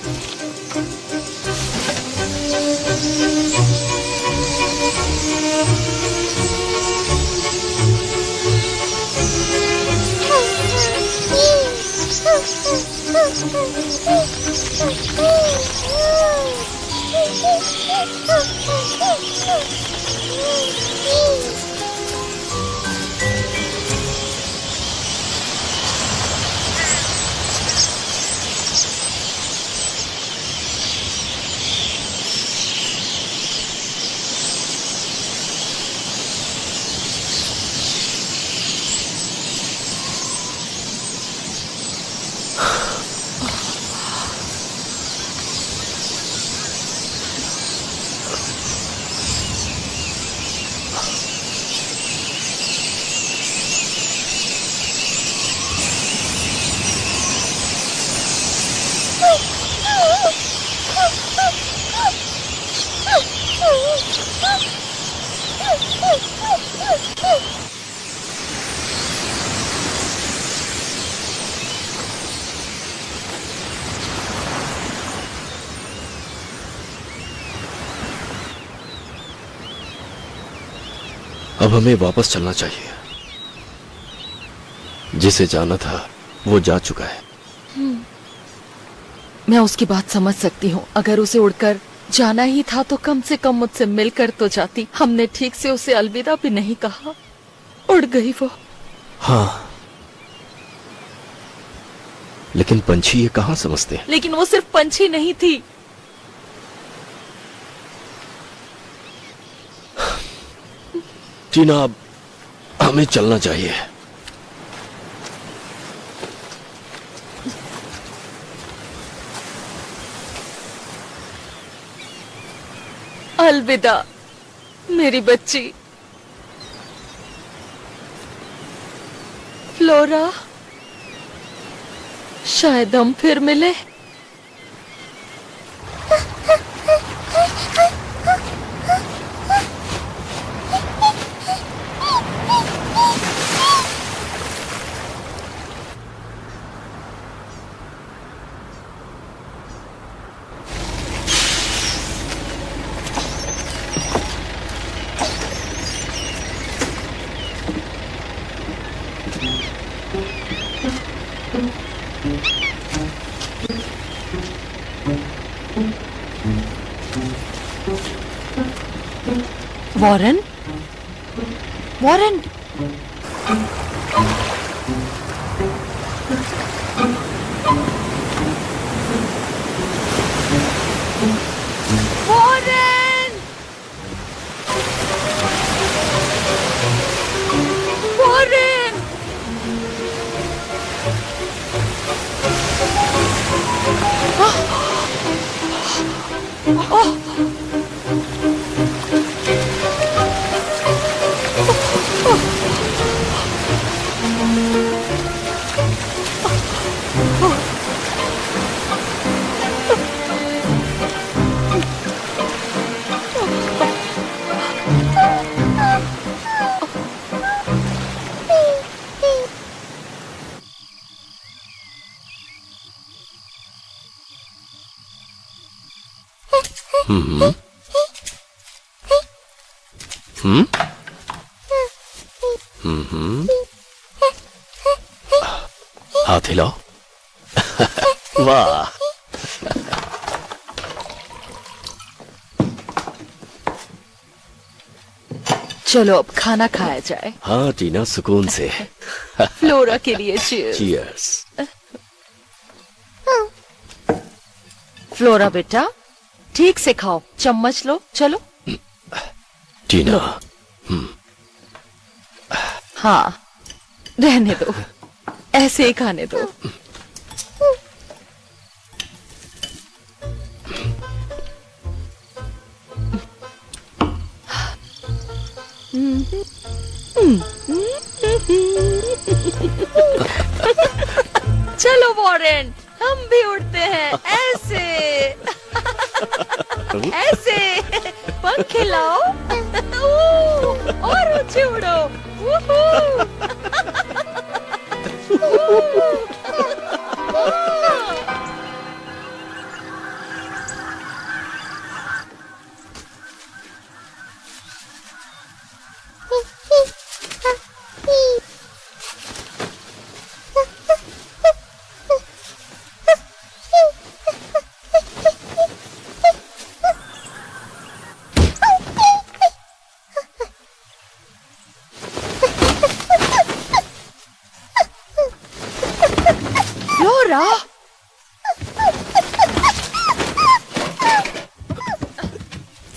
अब हमें वापस चलना चाहिए। जिसे जाना था वो जा चुका है। मैं उसकी बात समझ सकती हूँ। अगर उसे उड़कर जाना ही था तो कम से कम मुझसे मिलकर तो जाती। हमने ठीक से उसे अलविदा भी नहीं कहा, उड़ गई वो। हाँ, लेकिन पंछी ये कहाँ समझते हैं? लेकिन वो सिर्फ पंछी नहीं थी। टीना, अब हमें चलना चाहिए। अलविदा मेरी बच्ची। फ्लोरा, शायद हम फिर मिले। वॉरेन, वॉरेन, वॉरेन, वॉरेन, हाथ हिलाओ। वाह। चलो अब खाना खाया जाए। हाँ टीना, सुकून से। फ्लोरा के लिए चीयर्स। चीयर्स। फ्लोरा बेटा, ठीक से खाओ, चम्मच लो। चलो टीना। हाँ, रहने दो, ऐसे ही खाने दो। चलो वॉरेन, हम भी उड़ते हैं ऐसे। ऐसे पंख खिलाओ और ऊंचे उड़ो।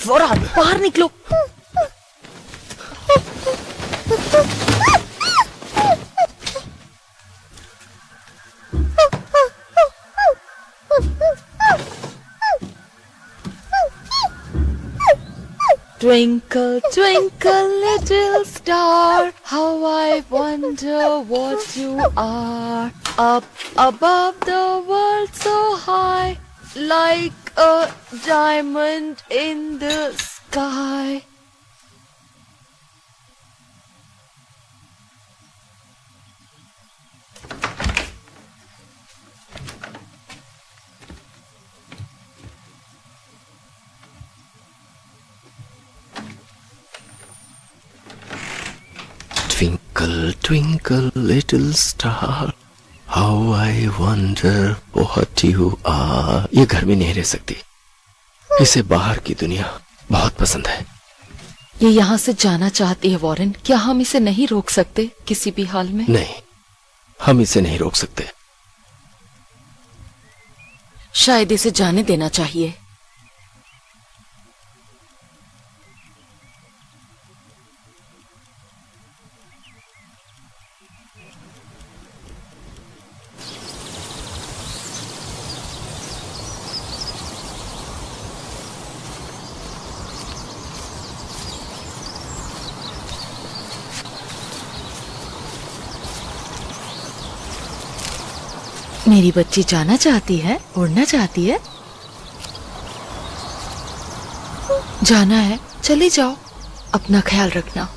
फ्लोरा, बाहर निकलो। Twinkle, twinkle, little star, how I wonder what you are. Up above the world so high, like a diamond in the sky. Twinkle, twinkle, little star, how I wonder what you are. ये घर में नहीं रह सकती, इसे बाहर की दुनिया बहुत पसंद है। ये यहाँ से जाना चाहती है वॉरेन, क्या हम इसे नहीं रोक सकते किसी भी हाल में? नहीं, हम इसे नहीं रोक सकते। शायद इसे जाने देना चाहिए। मेरी बच्ची जाना चाहती है, उड़ना चाहती है। जाना है, चली जाओ, अपना ख्याल रखना।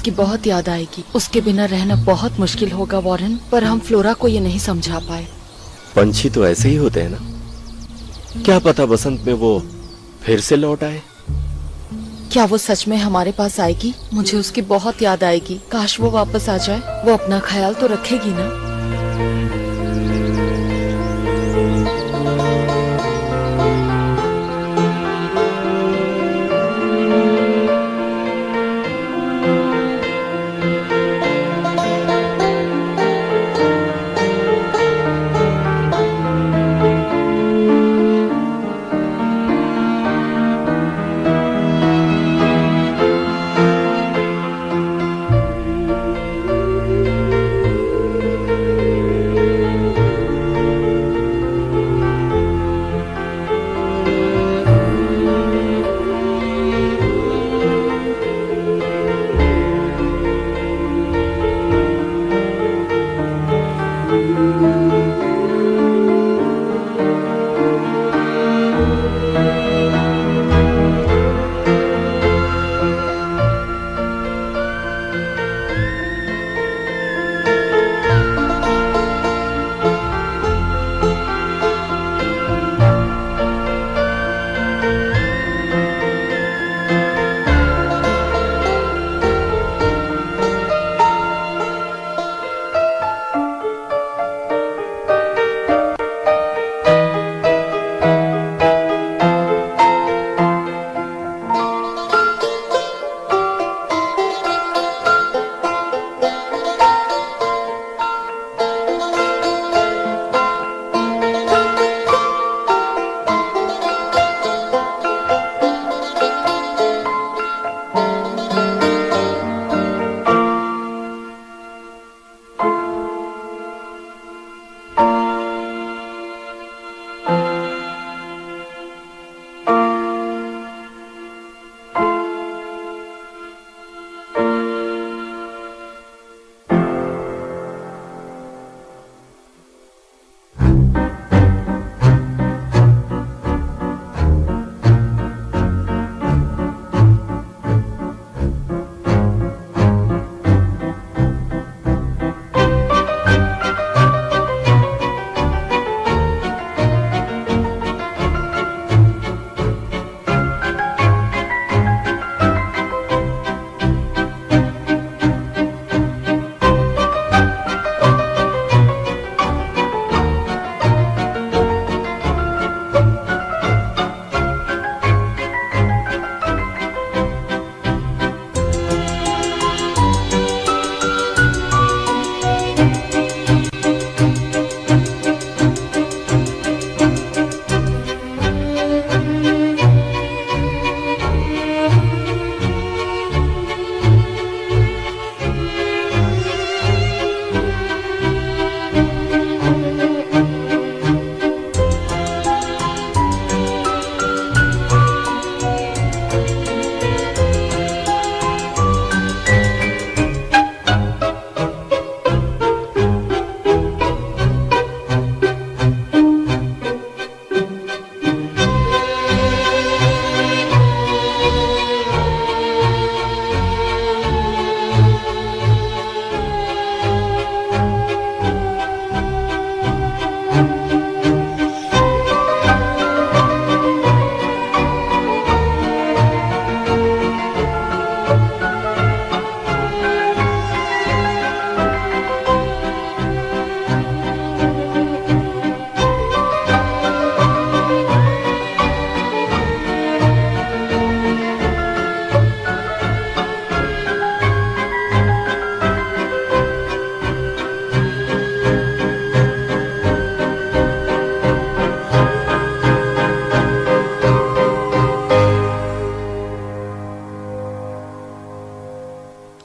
उसकी बहुत याद आएगी। उसके बिना रहना बहुत मुश्किल होगा वॉरेन, पर हम फ्लोरा को ये नहीं समझा पाए। पंछी तो ऐसे ही होते हैं ना, क्या पता बसंत में वो फिर से लौट आए। क्या वो सच में हमारे पास आएगी? मुझे उसकी बहुत याद आएगी। काश वो वापस आ जाए। वो अपना ख्याल तो रखेगी ना?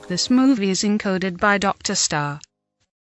This movie is encoded by Dr. Star.